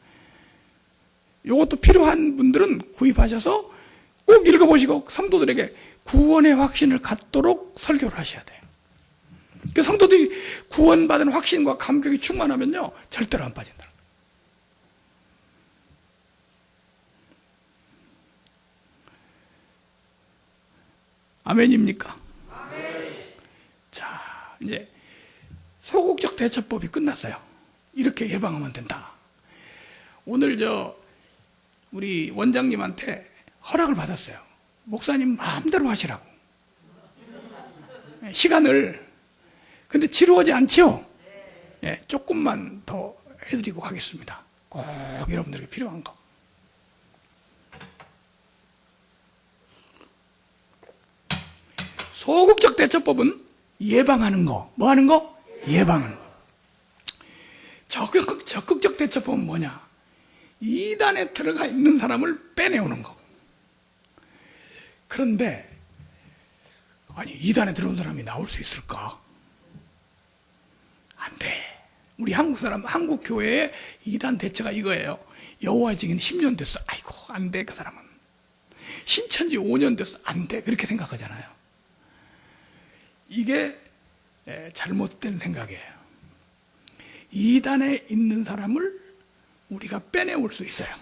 이것도 필요한 분들은 구입하셔서 꼭 읽어보시고 성도들에게 구원의 확신을 갖도록 설교를 하셔야 돼요. 그 성도들이 구원받은 확신과 감격이 충만하면요, 절대로 안 빠진다. 아멘입니까? 아멘. 자, 이제 소극적 대처법이 끝났어요. 이렇게 예방하면 된다. 오늘 우리 원장님한테 허락을 받았어요. 목사님 마음대로 하시라고. 시간을. 근데 지루하지 않죠? 예, 조금만 더 해드리고 가겠습니다. 꼭 여러분들에게 필요한 거. 소극적 대처법은 예방하는 거. 뭐 하는 거? 예방하는 거. 적극적 대처법은 뭐냐? 이단에 들어가 있는 사람을 빼내오는 거. 그런데 아니, 이단에 들어온 사람이 나올 수 있을까? 안 돼. 우리 한국 교회의 이단 대처가 이거예요. 여호와의 증인 10년 됐어. 아이고, 안 돼, 그 사람은. 신천지 5년 됐어. 안 돼. 그렇게 생각하잖아요. 이게 잘못된 생각이에요. 이단에 있는 사람을 우리가 빼내올 수 있어요.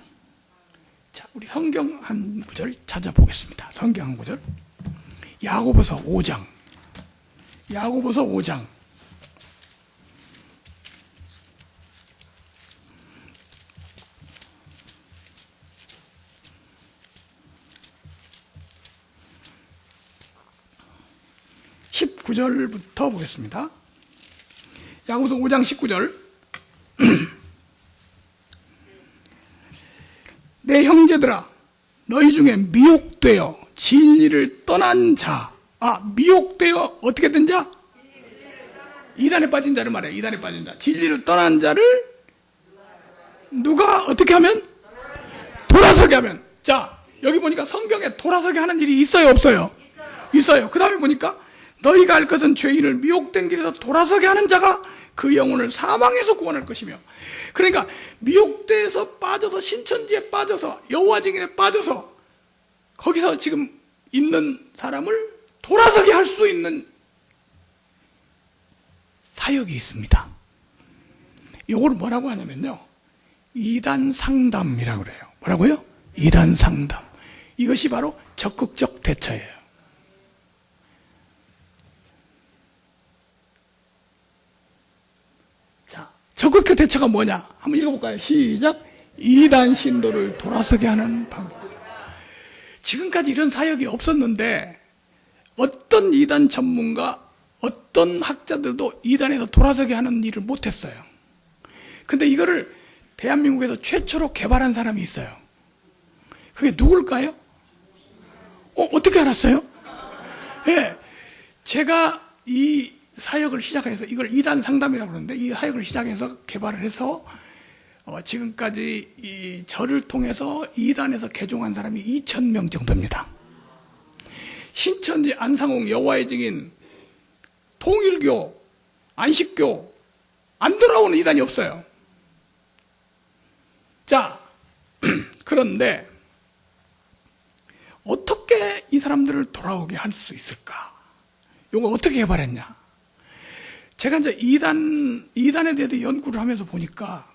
자, 우리 성경 한 구절 찾아보겠습니다. 성경 한 구절. 야고보서 5장. 야고보서 5장. (19절부터) 보겠습니다. 야고보서 5장 19절. 내 형제들아, 너희 중에 미혹되어 진리를 떠난 자, 미혹되어 어떻게 된 자? 이단에 빠진 자를 말해요. 이단에 빠진 자. 진리를 떠난 자를 누가 어떻게 하면? 돌아서게 하면. 자, 여기 보니까 성경에 돌아서게 하는 일이 있어요, 없어요? 있어요. 그 다음에 보니까 너희가 알 것은 죄인을 미혹된 길에서 돌아서게 하는 자가 그 영혼을 사망에서 구원할 것이며. 그러니까 미혹돼서 빠져서 신천지에 빠져서 여호와 증인에 빠져서 거기서 지금 있는 사람을 돌아서게 할 수 있는 사역이 있습니다. 이걸 뭐라고 하냐면요, 이단 상담이라고 그래요. 뭐라고요? 이단 상담. 이것이 바로 적극적 대처예요. 자, 적극적 대처가 뭐냐? 한번 읽어볼까요? 시작. 이단 신도를 돌아서게 하는 방법. 지금까지 이런 사역이 없었는데 어떤 이단 전문가 어떤 학자들도 이단에서 돌아서게 하는 일을 못했어요. 근데 이거를 대한민국에서 최초로 개발한 사람이 있어요. 그게 누굴까요? 어떻게 알았어요? 예, 제가 이 사역을 시작해서, 이걸 이단 상담이라고 그러는데, 이 사역을 시작해서 개발을 해서 지금까지 이 저를 통해서 이단에서 개종한 사람이 2,000명 정도입니다. 신천지, 안상홍, 여호와의 증인, 통일교, 안식교, 안 돌아오는 이단이 없어요. 자, 그런데 어떻게 이 사람들을 돌아오게 할 수 있을까? 이거 어떻게 개발했냐? 제가 이제 이단에 대해서 연구를 하면서 보니까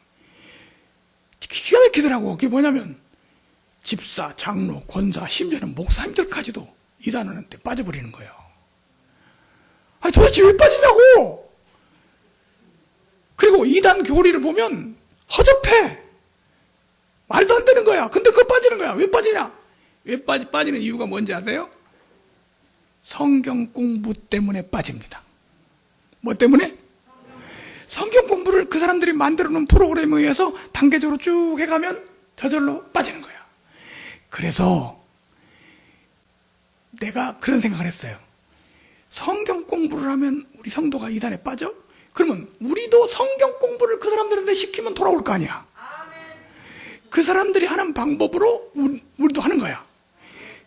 기가 막히더라고. 그게 뭐냐면 집사, 장로, 권사, 심지어는 목사님들까지도 이단한테 빠져버리는 거예요. 아니 도대체 왜 빠지냐고. 그리고 이단 교리를 보면 허접해. 말도 안 되는 거야. 근데 그거 빠지는 거야. 왜 빠지냐? 왜 빠지는 이유가 뭔지 아세요? 성경 공부 때문에 빠집니다. 뭐 때문에? 성경 공부를 그 사람들이 만들어 놓은 프로그램에 의해서 단계적으로 쭉 해가면 저절로 빠지는 거야. 그래서 내가 그런 생각을 했어요. 성경 공부를 하면 우리 성도가 이단에 빠져? 그러면 우리도 성경 공부를 그 사람들한테 시키면 돌아올 거 아니야. 그 사람들이 하는 방법으로 우리도 하는 거야.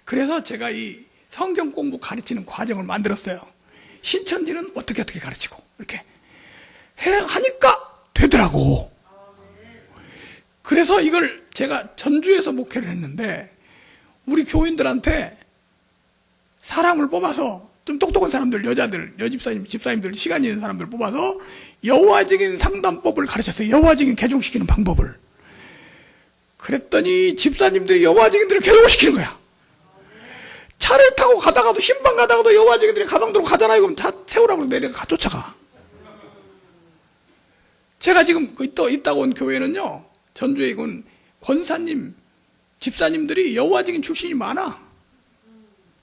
그래서 제가 이 성경 공부 가르치는 과정을 만들었어요. 신천지는 어떻게 가르치고 이렇게 하니까 되더라고. 그래서 이걸 제가 전주에서 목회를 했는데 우리 교인들한테 사람을 뽑아서 좀 똑똑한 사람들, 여자들, 집사님들, 시간 있는 사람들 뽑아서 여호와적인 상담법을 가르쳤어요. 여호와적인 개종시키는 방법을. 그랬더니 집사님들이 여호와적인들을 개종시키는 거야. 차를 타고 가다가도, 신방 가다가도 여호와적인들이 가방 들고 가잖아요. 그럼 차 세우라고 내려가 쫓아가. 제가 지금 있다고 온 교회는요, 전주에 있는 권사님, 집사님들이 여호와적인 출신이 많아.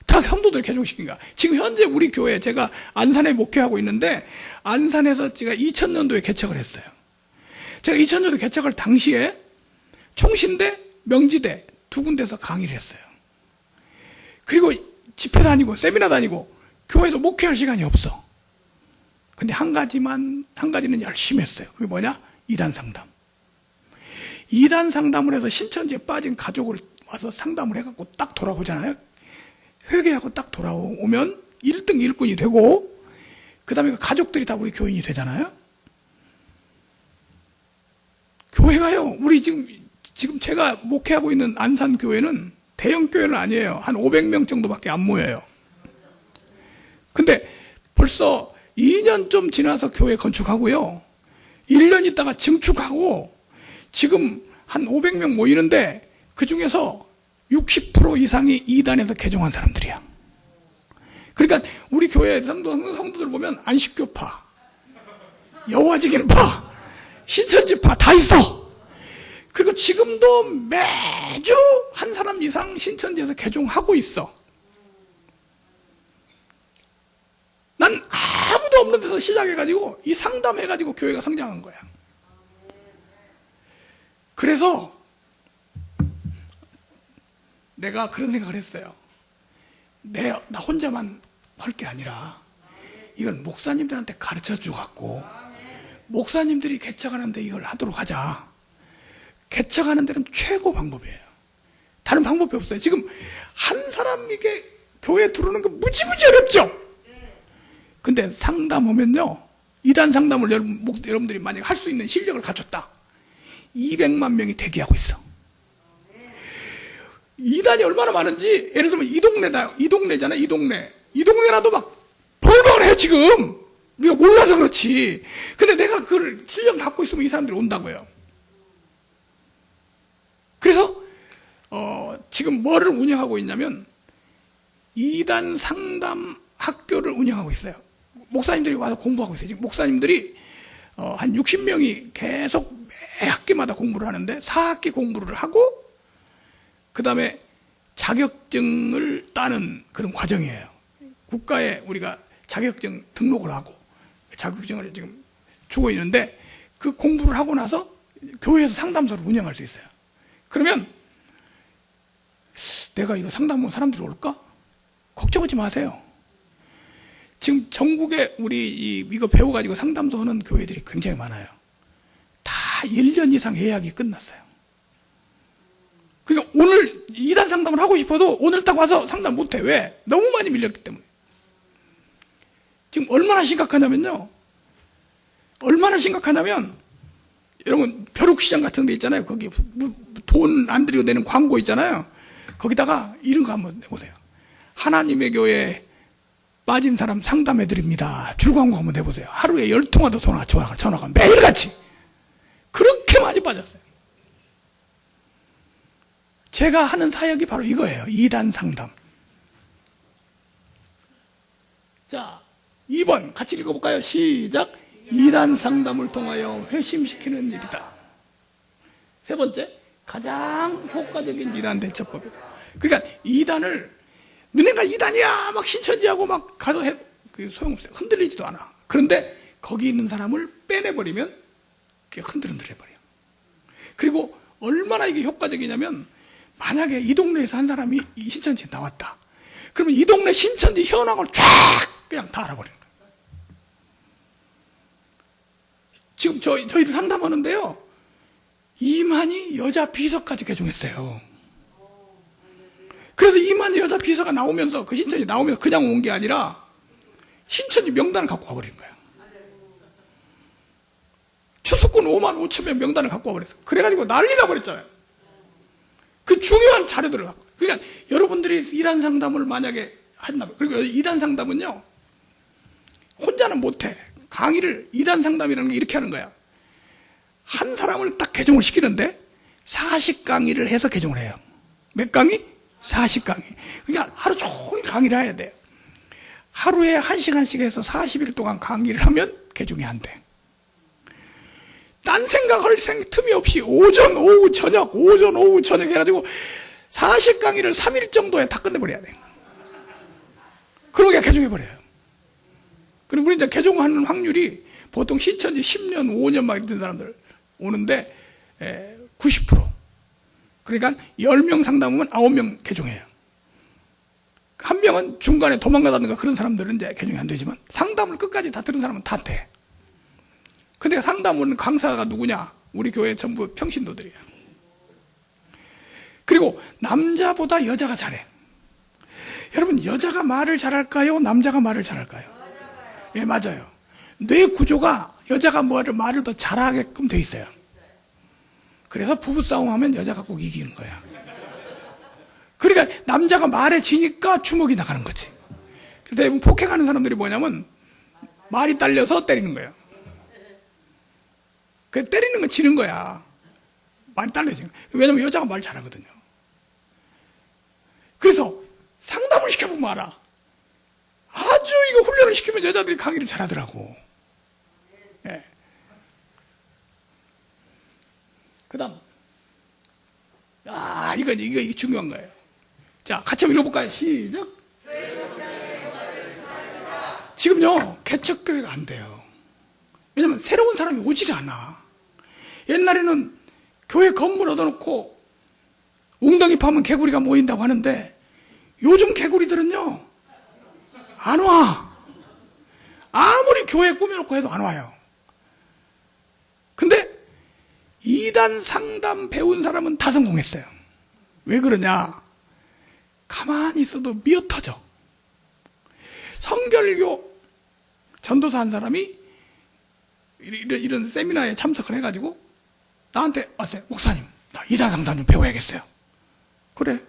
다 성도들 개종시킨 거야. 지금 현재 우리 교회, 제가 안산에 목회하고 있는데, 안산에서 제가 2000년도에 개척을 했어요. 제가 2000년도 개척할 당시에 총신대, 명지대 두 군데서 강의를 했어요. 그리고 집회 다니고 세미나 다니고 교회에서 목회할 시간이 없어. 근데 한 가지는 열심히 했어요. 그게 뭐냐? 이단 상담. 이단 상담을 해서 신천지에 빠진 가족을 와서 상담을 해갖고 딱 돌아오잖아요. 회개하고 딱 돌아오면 1등 일꾼이 되고, 그 다음에 가족들이 다 우리 교인이 되잖아요. 교회가요, 우리 지금 제가 목회하고 있는 안산교회는 대형 교회는 아니에요. 한 500명 정도밖에 안 모여요. 근데 벌써 2년 좀 지나서 교회 건축하고요, 1년 있다가 증축하고, 지금 한 500명 모이는데 그 중에서 60% 이상이 이단에서 개종한 사람들이야. 그러니까 우리 교회 성도들 보면 안식교파, 여호와직인파, 신천지파 다 있어. 그리고 지금도 매주 한 사람 이상 신천지에서 개종하고 있어. 난 아무도 없는 데서 시작해가지고 이 상담해가지고 교회가 성장한 거야. 그래서 내가 그런 생각을 했어요. 나 혼자만 할 게 아니라 이걸 목사님들한테 가르쳐 주갖고 목사님들이 개척하는데 이걸 하도록 하자. 개척하는 데는 최고 방법이에요. 다른 방법이 없어요. 지금 한 사람에게 교회에 들어오는 거 무지무지 어렵죠? 근데 상담하면요, 이단 상담을 여러분들이 만약에 할 수 있는 실력을 갖췄다, 200만 명이 대기하고 있어. 이단이 얼마나 많은지, 예를 들면 이 동네잖아. 이 동네라도 막 벌거를 해요 지금. 우리가 몰라서 그렇지. 근데 내가 그걸 실력 갖고 있으면 이 사람들이 온다고요. 그래서 지금 뭐를 운영하고 있냐면 이단 상담 학교를 운영하고 있어요. 목사님들이 와서 공부하고 있어요. 지금 목사님들이 한 60명이 계속 매 학기마다 공부를 하는데 4학기 공부를 하고 그 다음에 자격증을 따는 그런 과정이에요. 국가에 우리가 자격증 등록을 하고 자격증을 지금 주고 있는데 그 공부를 하고 나서 교회에서 상담소를 운영할 수 있어요. 그러면 내가 이거 상담하면 사람들이 올까? 걱정하지 마세요. 지금 전국에 우리 이거 배워가지고 상담소 하는 교회들이 굉장히 많아요. 다 1년 이상 예약이 끝났어요. 그러니까 오늘 2단 상담을 하고 싶어도 오늘 딱 와서 상담 못해. 왜? 너무 많이 밀렸기 때문에. 지금 얼마나 심각하냐면요. 얼마나 심각하냐면 여러분 벼룩시장 같은 데 있잖아요. 거기 돈 안 들이고 내는 광고 있잖아요. 거기다가 이런 거 한번 내보세요. 하나님의 교회에 빠진 사람 상담해드립니다. 줄광고 한번 내보세요. 하루에 10통화도 전화가 매일같이 그렇게 많이 빠졌어요. 제가 하는 사역이 바로 이거예요. 2단 상담. 자, 2번 같이 읽어볼까요? 시작. 2단 상담을 통하여 회심시키는 일이다. 세 번째, 가장 효과적인 2단 대처법이다. 그러니까 2단을 너네가 2단이야 막 신천지하고 막 가서 소용없어요. 흔들리지도 않아. 그런데 거기 있는 사람을 빼내버리면 그게 흔들흔들해버려요. 그리고 얼마나 이게 효과적이냐면 만약에 이 동네에서 한 사람이 이 신천지에 나왔다. 그러면 이 동네 신천지 현황을 쫙 그냥 다 알아버리는 거예요. 지금 저희들 상담하는데요. 이만희 여자 비서까지 개종했어요. 그래서 이만희 여자 비서가 나오면서 그 신천지 나오면서 그냥 온 게 아니라 신천지 명단을 갖고 와버린 거야. 추수꾼 5만 5천 명 명단을 갖고 와버렸어. 그래가지고 난리 나버렸잖아요. 그 중요한 자료들을 갖고. 그러니까 여러분들이 2단 상담을 만약에 한다면, 그리고 2단 상담은요, 혼자는 못해. 강의를 2단 상담이라는 게 이렇게 하는 거야. 한 사람을 딱 개종을 시키는데 40강의를 해서 개종을 해요. 몇 강의? 40강의. 그러니까 하루 종일 강의를 해야 돼요. 하루에 1시간씩 해서 40일 동안 강의를 하면 개종이 안 돼. 딴 생각할 틈이 없이 오전, 오후, 저녁, 오전, 오후, 저녁 해가지고 40강의를 3일 정도에 다 끝내버려야 돼. 그러게 개종해버려요. 그리고 우리 이제 개종하는 확률이 보통 신천지 10년, 5년 막 이런 사람들 오는데 90%. 그러니까 10명 상담하면 9명 개종해요. 한 명은 중간에 도망가다든가 그런 사람들은 이제 개종이 안 되지만 상담을 끝까지 다 들은 사람은 다 돼. 근데 상담하는 강사가 누구냐? 우리 교회 전부 평신도들이에요. 그리고 남자보다 여자가 잘해. 여러분, 여자가 말을 잘할까요? 남자가 말을 잘할까요? 예, 맞아요. 뇌 구조가 여자가 말을 더 잘하게끔 돼 있어요. 그래서 부부싸움하면 여자가 꼭 이기는 거야. 그러니까 남자가 말에 지니까 주먹이 나가는 거지. 대부분 폭행하는 사람들이 뭐냐면 말이 딸려서 때리는 거예요. 그 때리는 건 지는 거야. 말이 딸려지는 거야. 왜냐면 여자가 말 잘하거든요. 그래서 상담을 시켜보면 알아. 아주 이거 훈련을 시키면 여자들이 강의를 잘하더라고. 예. 그 다음. 이거 중요한 거예요. 자, 같이 한번 읽어볼까요? 시작. 지금요, 개척교회가 안 돼요. 왜냐면 새로운 사람이 오질 않아. 옛날에는 교회 건물 얻어놓고 웅덩이 파면 개구리가 모인다고 하는데 요즘 개구리들은요, 안 와. 아무리 교회 꾸며놓고 해도 안 와요. 근데 2단 상담 배운 사람은 다 성공했어요. 왜 그러냐? 가만히 있어도 미어터져. 성결교 전도사 한 사람이 이런 세미나에 참석을 해가지고 나한테 왔어요. 목사님, 나 2단 상담 좀 배워야겠어요. 그래.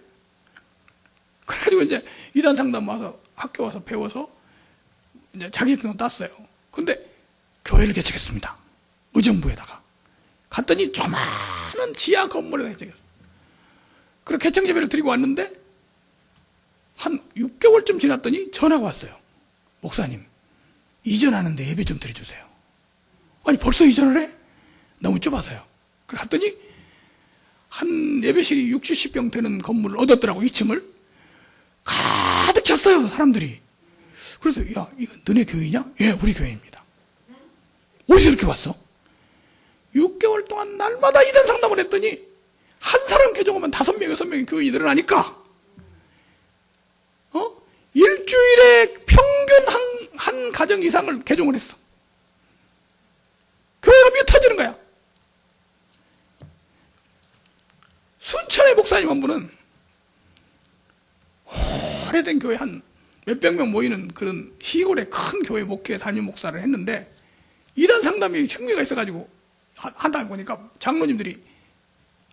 그래가지고 이제 2단 상담 와서 학교 와서 배워서 이제 자격증 땄어요. 근데 교회를 개척했습니다. 의정부에다가. 갔더니 조그마한 지하 건물에 개척했어요. 그리고 개척 예배를 드리고 왔는데 한 6개월쯤 지났더니 전화가 왔어요. 목사님, 이전하는데 예배 좀 드려주세요. 아니, 벌써 이전을 해? 너무 좁아서요. 그래 갔더니 한 예배실이 60, 70병 되는 건물을 얻었더라고. 2층을 가득 찼어요, 사람들이. 그래서 야, 이거 너네 교회냐? 예, 우리 교회입니다. 어디서 이렇게 왔어? 6개월 동안 날마다 이단 상담을 했더니 한 사람 개종하면 5명, 6명의 교인이 늘어나니까 일주일에 평균 한 가정 이상을 개종을 했어. 교회가 미어 터지는 거야. 순천의 목사님 한 분은 오래된 교회 한 몇백 명 모이는 그런 시골의 큰 교회 목회 담임 목사를 했는데 이단 상담이 청미가 있어가지고 한다 보니까 장로님들이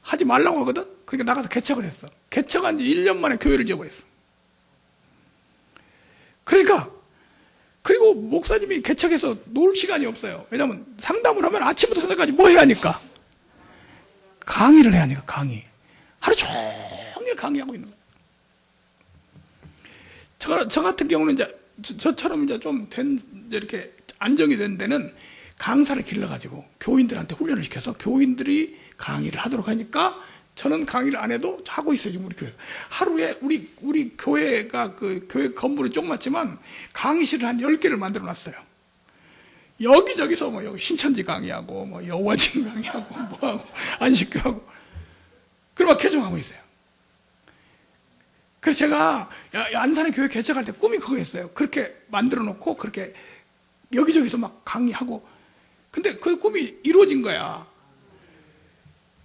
하지 말라고 하거든. 그러니까 나가서 개척을 했어. 개척한 지 1년 만에 교회를 지어버렸어. 그러니까 그리고 목사님이 개척해서 놀 시간이 없어요. 왜냐하면 상담을 하면 아침부터 저녁까지 뭐 해야 하니까 강의를 해야 하니까 강의 하루 종일 강의하고 있는 거예요. 저 같은 경우는 이제 저처럼 이제 좀 이렇게 안정이 된 데는 강사를 길러가지고 교인들한테 훈련을 시켜서 교인들이 강의를 하도록 하니까 저는 강의를 안 해도 하고 있어요. 지금 우리 교회 하루에 우리 교회가 그 교회 건물이 조그맣지만 강의실을 한 10개를 만들어 놨어요. 여기저기서 뭐 여기 신천지 강의하고 뭐 여호와진 강의하고 뭐하고 안식교하고 그러고 개종하고 있어요. 그래서 제가 안산의 교회 개척할 때 꿈이 그거였어요. 그렇게 만들어 놓고 그렇게 여기저기서 막 강의하고 근데 그 꿈이 이루어진 거야.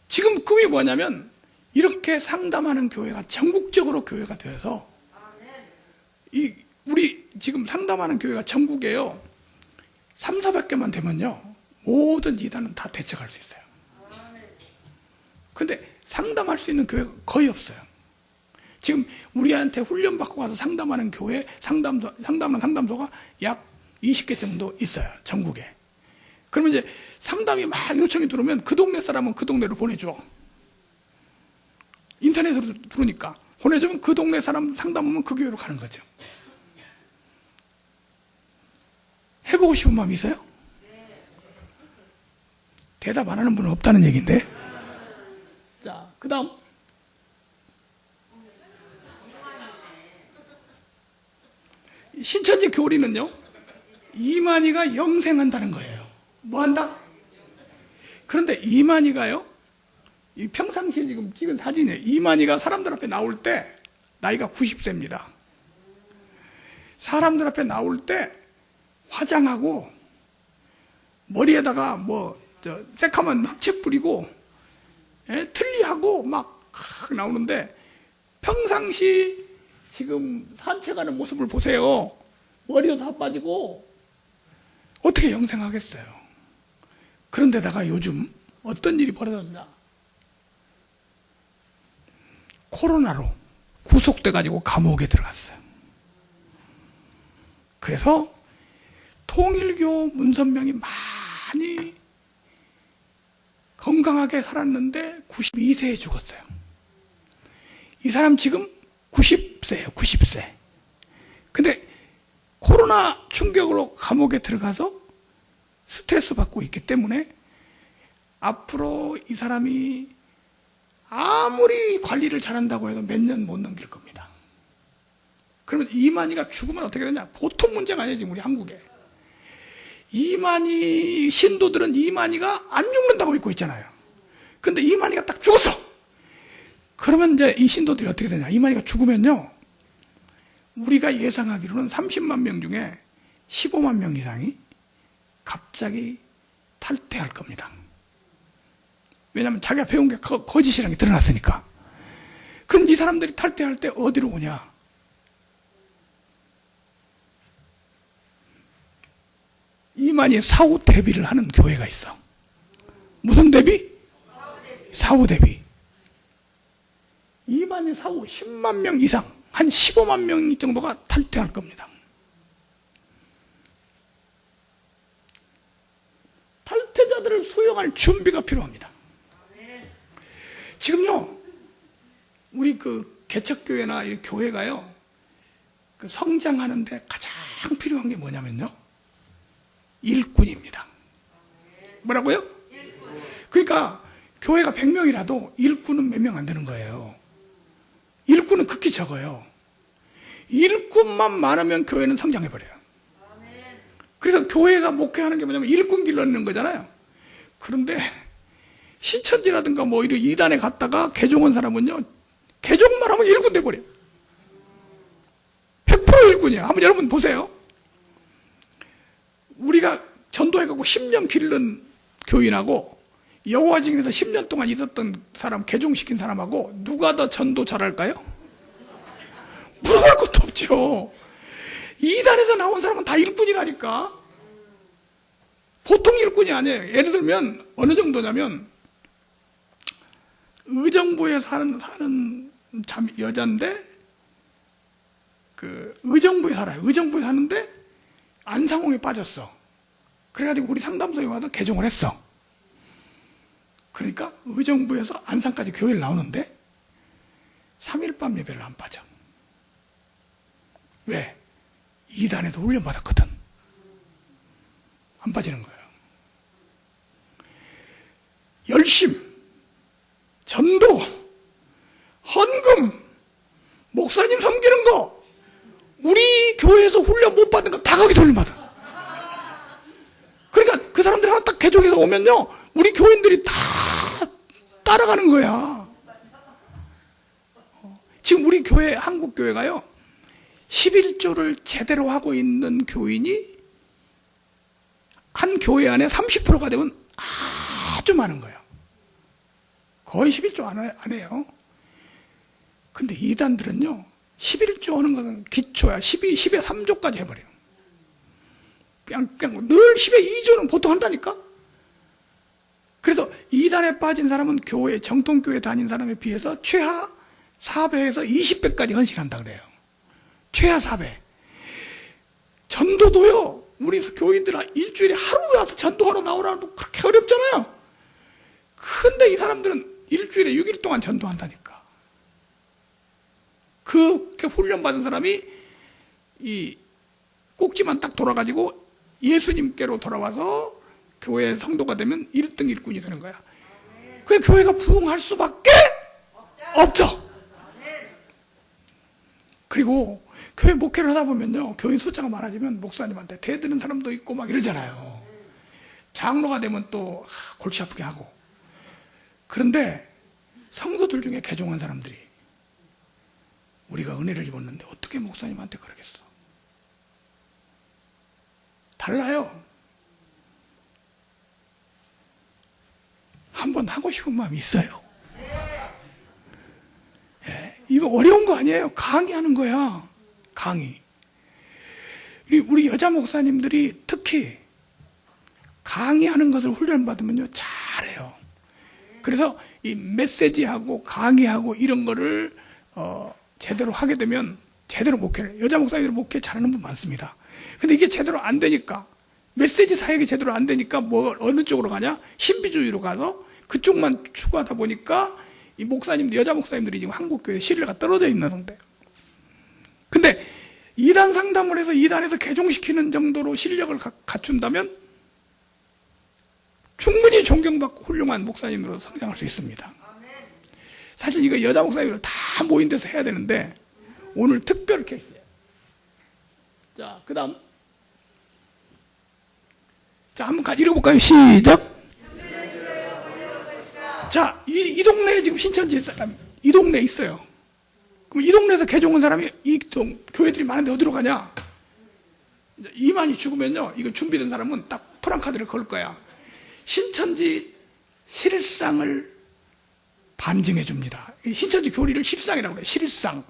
지금 꿈이 뭐냐면 이렇게 상담하는 교회가 전국적으로 교회가 되어서 우리 지금 상담하는 교회가 전국에요 3, 400개만 되면요 모든 이단은 다 대책할 수 있어요. 근데 상담할 수 있는 교회가 거의 없어요. 지금 우리한테 훈련받고 가서 상담하는 교회 상담하는 상담소가 약 20개 정도 있어요. 전국에. 그러면 이제 상담이 막 요청이 들어오면 그 동네 사람은 그 동네로 보내줘. 인터넷으로 들어오니까 보내주면 그 동네 사람 상담하면 그 교회로 가는 거죠. 해보고 싶은 마음 있어요? 대답 안 하는 분은 없다는 얘기인데. 자, 그 다음 신천지 교리는요 이만희가 영생한다는 거예요. 뭐 한다? 그런데 이만희가요 이 평상시에 지금 찍은 사진이에요. 이만희가 사람들 앞에 나올 때 나이가 90세입니다. 사람들 앞에 나올 때 화장하고 머리에다가 새카만 흑채 뿌리고 틀리하고 막 나오는데 평상시 지금 산책하는 모습을 보세요. 머리도 다 빠지고 어떻게 영생하겠어요. 그런데다가 요즘 어떤 일이 벌어졌냐. 코로나로 구속돼 가지고 감옥에 들어갔어요. 그래서 통일교 문선명이 많이 건강하게 살았는데 92세에 죽었어요. 이 사람 지금 90세예요. 90세. 근데 코로나 충격으로 감옥에 들어가서 스트레스 받고 있기 때문에 앞으로 이 사람이 아무리 관리를 잘한다고 해도 몇 년 못 넘길 겁니다. 그러면 이만희가 죽으면 어떻게 되냐? 보통 문제가 아니에요. 지금 우리 한국에. 이만희 신도들은 이만희가 안 죽는다고 믿고 있잖아요. 근데 이만희가 딱 죽었어. 그러면 이제 이 신도들이 어떻게 되냐? 이만희가 죽으면요 우리가 예상하기로는 30만 명 중에 15만 명 이상이 갑자기 탈퇴할 겁니다. 왜냐하면 자기가 배운 게 거짓이라는 게 드러났으니까. 그럼 이 사람들이 탈퇴할 때 어디로 오냐? 이만희 사후 대비를 하는 교회가 있어. 무슨 대비? 사후 대비. 이만희 사후 10만 명 이상, 한 15만 명 정도가 탈퇴할 겁니다. 탈퇴자들을 수용할 준비가 필요합니다. 지금요, 우리 그 개척교회나 이 교회가요, 그 성장하는데 가장 필요한 게 뭐냐면요, 일꾼입니다. 뭐라고요? 그러니까 교회가 100명이라도 일꾼은 몇 명 안 되는 거예요. 일꾼은 극히 적어요. 일꾼만 많으면 교회는 성장해버려요. 그래서 교회가 목회하는 게 뭐냐면 일꾼 길러내는 거잖아요. 그런데 신천지라든가 뭐 이런 이단에 갔다가 개종 온 사람은요, 개종만 하면 일꾼 돼버려. 100% 일꾼이야. 한번 여러분 보세요. 우리가 전도해가고 10년 기른 교인하고 여호와 증인에서 10년 동안 있었던 사람, 개종시킨 사람하고 누가 더 전도 잘할까요? 물어볼 것도 없죠. 이단에서 나온 사람은 다 일꾼이라니까. 보통 일꾼이 아니에요. 예를 들면 어느 정도냐면 의정부에 사는 여자인데 그 의정부에 살아요. 의정부에 사는데 안상홍에 빠졌어. 그래가지고 우리 상담소에 와서 개종을 했어. 그러니까 의정부에서 안산까지 교회를 나오는데 3일 밤 예배를 안 빠져. 왜? 이단에도 훈련받았거든. 안 빠지는 거예요. 열심, 전도, 헌금, 목사님 섬기는 거, 우리 교회에서 훈련 못 받은 거 다 거기서 훈련받았어. 그러니까 그 사람들이 딱 개종해서 오면요, 우리 교인들이 다 따라가는 거야. 지금 우리 교회, 한국 교회가요, 11조를 제대로 하고 있는 교인이 한 교회 안에 30%가 되면 아주 많은 거예요. 거의 11조 안 해요. 근데 이단들은요, 11조 하는 것은 기초야. 10에 3조까지 해버려요. 그냥 늘 10에 2조는 보통 한다니까? 그래서 이단에 빠진 사람은 교회, 정통교회 다닌 사람에 비해서 최하 4배에서 20배까지 헌신한다 그래요. 최하 4배. 전도도요, 우리 교인들 일주일에 하루 와서 전도하러 나오라도 그렇게 어렵잖아요. 근데 이 사람들은 일주일에 6일 동안 전도한다니까. 그렇게 훈련받은 사람이 이 꼭지만 딱 돌아가지고 예수님께로 돌아와서 교회 성도가 되면 1등 일꾼이 되는 거야. 그냥 교회가 부흥할 수밖에 없죠. 그리고 교회 목회를 하다 보면요, 교인 숫자가 많아지면 목사님한테 대드는 사람도 있고 막 이러잖아요. 장로가 되면 또 골치 아프게 하고. 그런데 성도들 중에 개종한 사람들이 우리가 은혜를 입었는데 어떻게 목사님한테 그러겠어? 달라요. 한번 하고 싶은 마음이 있어요. 예, 이거 어려운 거 아니에요. 강의하는 거야. 강의. 우리 여자 목사님들이 특히 강의하는 것을 훈련받으면요, 잘해요. 그래서 이 메시지하고 강의하고 이런 거를 제대로 하게 되면 제대로 목회를, 여자 목사님들 목회 잘하는 분 많습니다. 근데 이게 제대로 안 되니까, 메시지 사역이 제대로 안 되니까 뭐 어느 쪽으로 가냐? 신비주의로 가서 그쪽만 추구하다 보니까 이 목사님들, 여자 목사님들이 지금 한국교회 신뢰가 떨어져 있는 상태예요. 근데 이단 상담을 해서 이단에서 개종시키는 정도로 실력을 갖춘다면 충분히 존경받고 훌륭한 목사님으로 성장할 수 있습니다. 사실 이거 여자 목사님들 다 모인 데서 해야 되는데 오늘 특별 케이스예요. 자, 그 다음. 자, 한번 읽어볼까요? 시작. 자, 이 동네에 지금 신천지 사람, 이 동네에 있어요. 그럼 이 동네에서 개종 온 사람이 교회들이 많은데 어디로 가냐? 이만희 죽으면요, 이거 준비된 사람은 딱 프랑카드를 걸 거야. 신천지 실상을 반증해 줍니다. 신천지 교리를 실상이라고 그래요. 실상.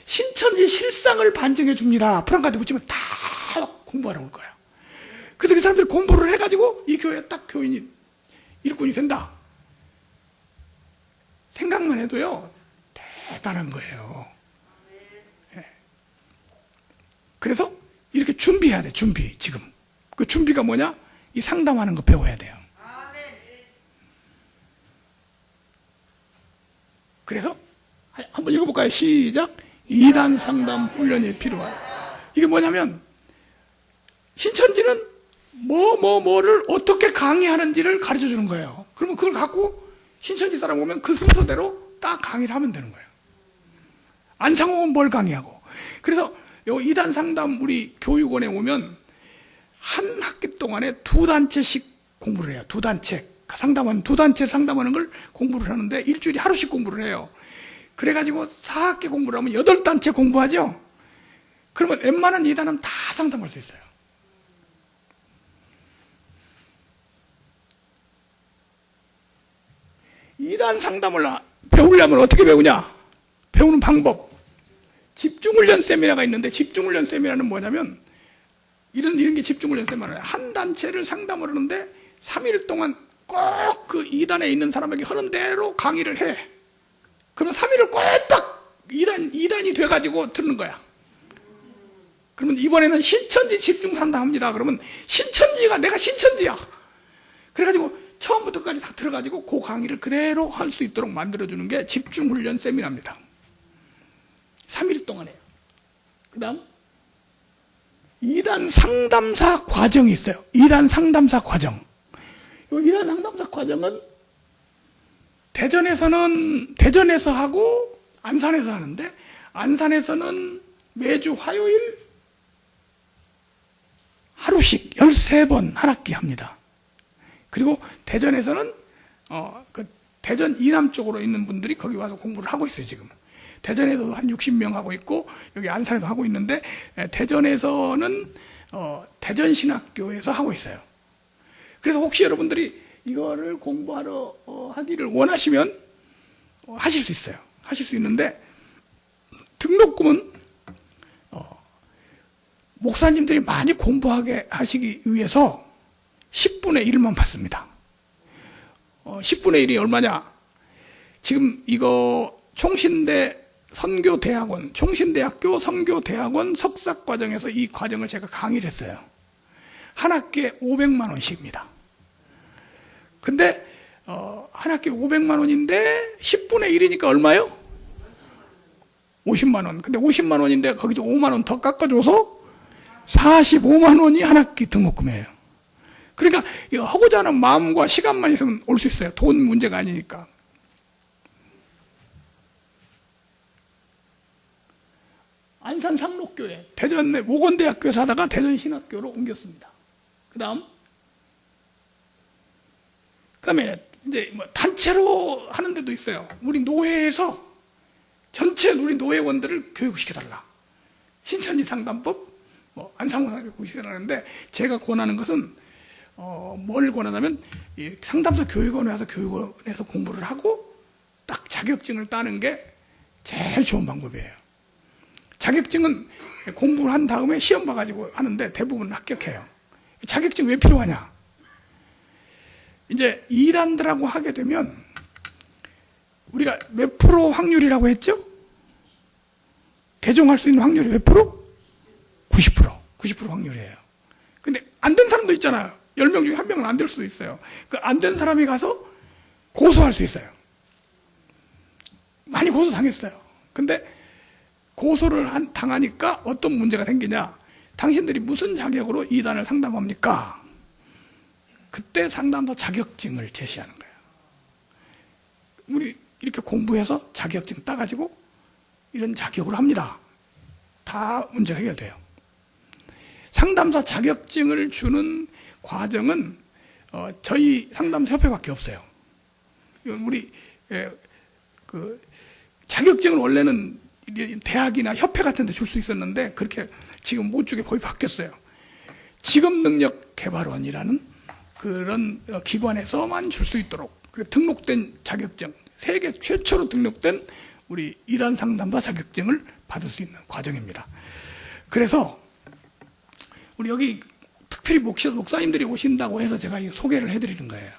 신천지 실상을 반증해 줍니다. 프랑카드 붙이면 다 공부하러 올 거야. 그래서 이 사람들이 공부를 해가지고 이 교회에 딱 교인이 일꾼이 된다. 생각만 해도요, 대단한 거예요. 예. 그래서 이렇게 준비해야 돼, 준비, 지금. 그 준비가 뭐냐? 이 상담하는 거 배워야 돼요. 그래서 한번 읽어볼까요? 시작. 2단 상담 훈련이 필요하다. 이게 뭐냐면 신천지는 뭐를 어떻게 강의하는지를 가르쳐 주는 거예요. 그러면 그걸 갖고 신천지 사람 오면 그 순서대로 딱 강의를 하면 되는 거예요. 안상홍은 뭘 강의하고. 그래서 요 2단 상담 우리 교육원에 오면 한 학기 동안에 2단체씩 공부를 해요. 2단체. 상담하는, 2단체 상담하는 걸 공부를 하는데 일주일에 하루씩 공부를 해요. 그래가지고 4학기 공부를 하면 8단체 공부하죠? 그러면 웬만한 2단은 다 상담할 수 있어요. 이 단 상담을 배우려면 어떻게 배우냐? 배우는 방법. 집중훈련 세미나가 있는데, 집중훈련 세미나는 뭐냐면, 이런 게 집중훈련 세미나예요. 한 단체를 상담을 하는데, 3일 동안 꼭 그 2단에 있는 사람에게 하는 대로 강의를 해. 그러면 3일을 꼬박 2단이 돼가지고 듣는 거야. 그러면 이번에는 신천지 집중 상담합니다. 그러면 내가 신천지야. 그래가지고 처음부터까지 다 들어가지고 그 강의를 그대로 할 수 있도록 만들어주는 게 집중훈련 세미나입니다. 3일 동안 해요. 그 다음 2단 상담사 과정이 있어요. 2단 상담사 과정. 이 2단 상담사 과정은 대전에서 하고 안산에서 하는데, 안산에서는 매주 화요일 하루씩 13번 한 학기 합니다. 그리고 대전에서는 대전 이남 쪽으로 있는 분들이 거기 와서 공부를 하고 있어요. 지금 대전에도 한 60명 하고 있고, 여기 안산에도 하고 있는데, 대전에서는 대전신학교에서 하고 있어요. 그래서 혹시 여러분들이 이거를 공부하러 하기를 원하시면 하실 수 있어요. 하실 수 있는데, 등록금은 목사님들이 많이 공부하게 하시기 위해서 10분의 1만 받습니다. 10분의 1이 얼마냐? 지금 이거 총신대 선교대학원, 총신대학교 선교대학원 석사과정에서 이 과정을 제가 강의를 했어요. 한 학기에 500만 원씩입니다. 근데 한 학기에 500만 원인데 10분의 1이니까 얼마요? 50만 원. 근데 50만 원인데 거기서 5만 원 더 깎아줘서 45만 원이 한 학기 등록금이에요. 그러니까 이거 하고자 하는 마음과 시간만 있으면 올 수 있어요. 돈 문제가 아니니까. 안산 상록교회, 대전 모건대학교에서 하다가 대전신학교로 옮겼습니다. 그 다음에 이제 뭐 단체로 하는 데도 있어요. 우리 노회에서 전체 우리 노회원들을 교육시켜달라. 신천지 상담법, 뭐 안상훈 상담법 교육시켜달라는데, 제가 권하는 것은 뭘 권하냐면, 이 상담소 교육원에 와서 교육원에서 공부를 하고 딱 자격증을 따는 게 제일 좋은 방법이에요. 자격증은 공부를 한 다음에 시험 봐가지고 하는데 대부분 합격해요. 자격증 왜 필요하냐? 이제 2단들하고 하게 되면 우리가 몇 프로 확률이라고 했죠? 개종할 수 있는 확률이 몇 프로? 90% 확률이에요. 근데 안 된 사람도 있잖아요. 10명 중에 1명은 안 될 수도 있어요. 그 안 된 사람이 가서 고소할 수 있어요. 많이 고소당했어요. 근데 고소를 당하니까 어떤 문제가 생기냐? 당신들이 무슨 자격으로 2단을 상담합니까? 그때 상담소 자격증을 제시하는 거예요. 우리 이렇게 공부해서 자격증 따가지고 이런 자격으로 합니다. 다 문제가 해결돼요. 상담사 자격증을 주는 과정은 저희 상담소 협회밖에 없어요. 우리 그 자격증을 원래는 대학이나 협회 같은 데 줄 수 있었는데, 그렇게 지금 못 주게 법이 바뀌었어요. 직업능력개발원이라는 그런 기관에서만 줄 수 있도록 등록된 자격증, 세계 최초로 등록된 우리 2단 상담사 자격증을 받을 수 있는 과정입니다. 그래서 우리 여기 특별히 목사님들이 오신다고 해서 제가 소개를 해드리는 거예요.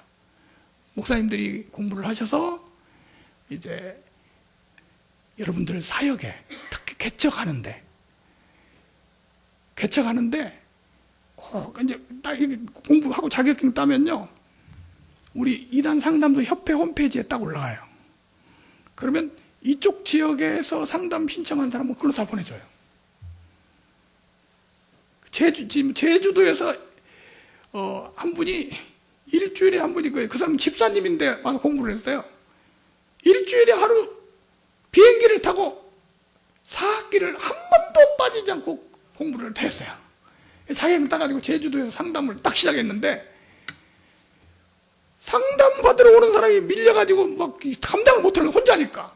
목사님들이 공부를 하셔서 이제 여러분들 사역에, 특히 개척하는데 꼭 이제 딱 공부하고 자격증 따면요, 우리 2단 상담소 협회 홈페이지에 딱 올라가요. 그러면 이쪽 지역에서 상담 신청한 사람은 글로 다 보내줘요. 지금 제주도에서 한 분이 일주일에 한 분이 그 사람 집사님인데 와서 공부를 했어요. 일주일에 하루 비행기를 타고 4학기를 한 번도 빠지지 않고 공부를 했어요. 자격증 따가지고 제주도에서 상담을 딱 시작했는데, 상담 받으러 오는 사람이 밀려가지고 막 감당을 못하는 거 혼자니까.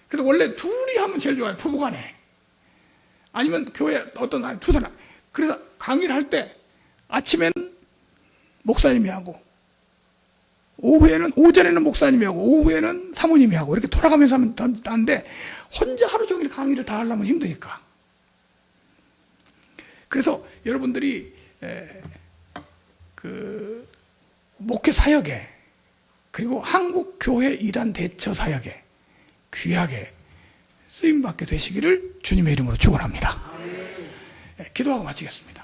그래서 원래 둘이 하면 제일 좋아요, 부부간에. 아니면 교회 어떤 사람, 두 사람. 그래서 강의를 할 때 아침에는 목사님이 하고, 오전에는 목사님이 하고, 오후에는 사모님이 하고, 이렇게 돌아가면서 하는데, 혼자 하루 종일 강의를 다 하려면 힘드니까. 그래서 여러분들이 그 목회 사역에, 그리고 한국 교회 이단 대처 사역에 귀하게 쓰임 받게 되시기를 주님의 이름으로 축원합니다. 기도하고 마치겠습니다.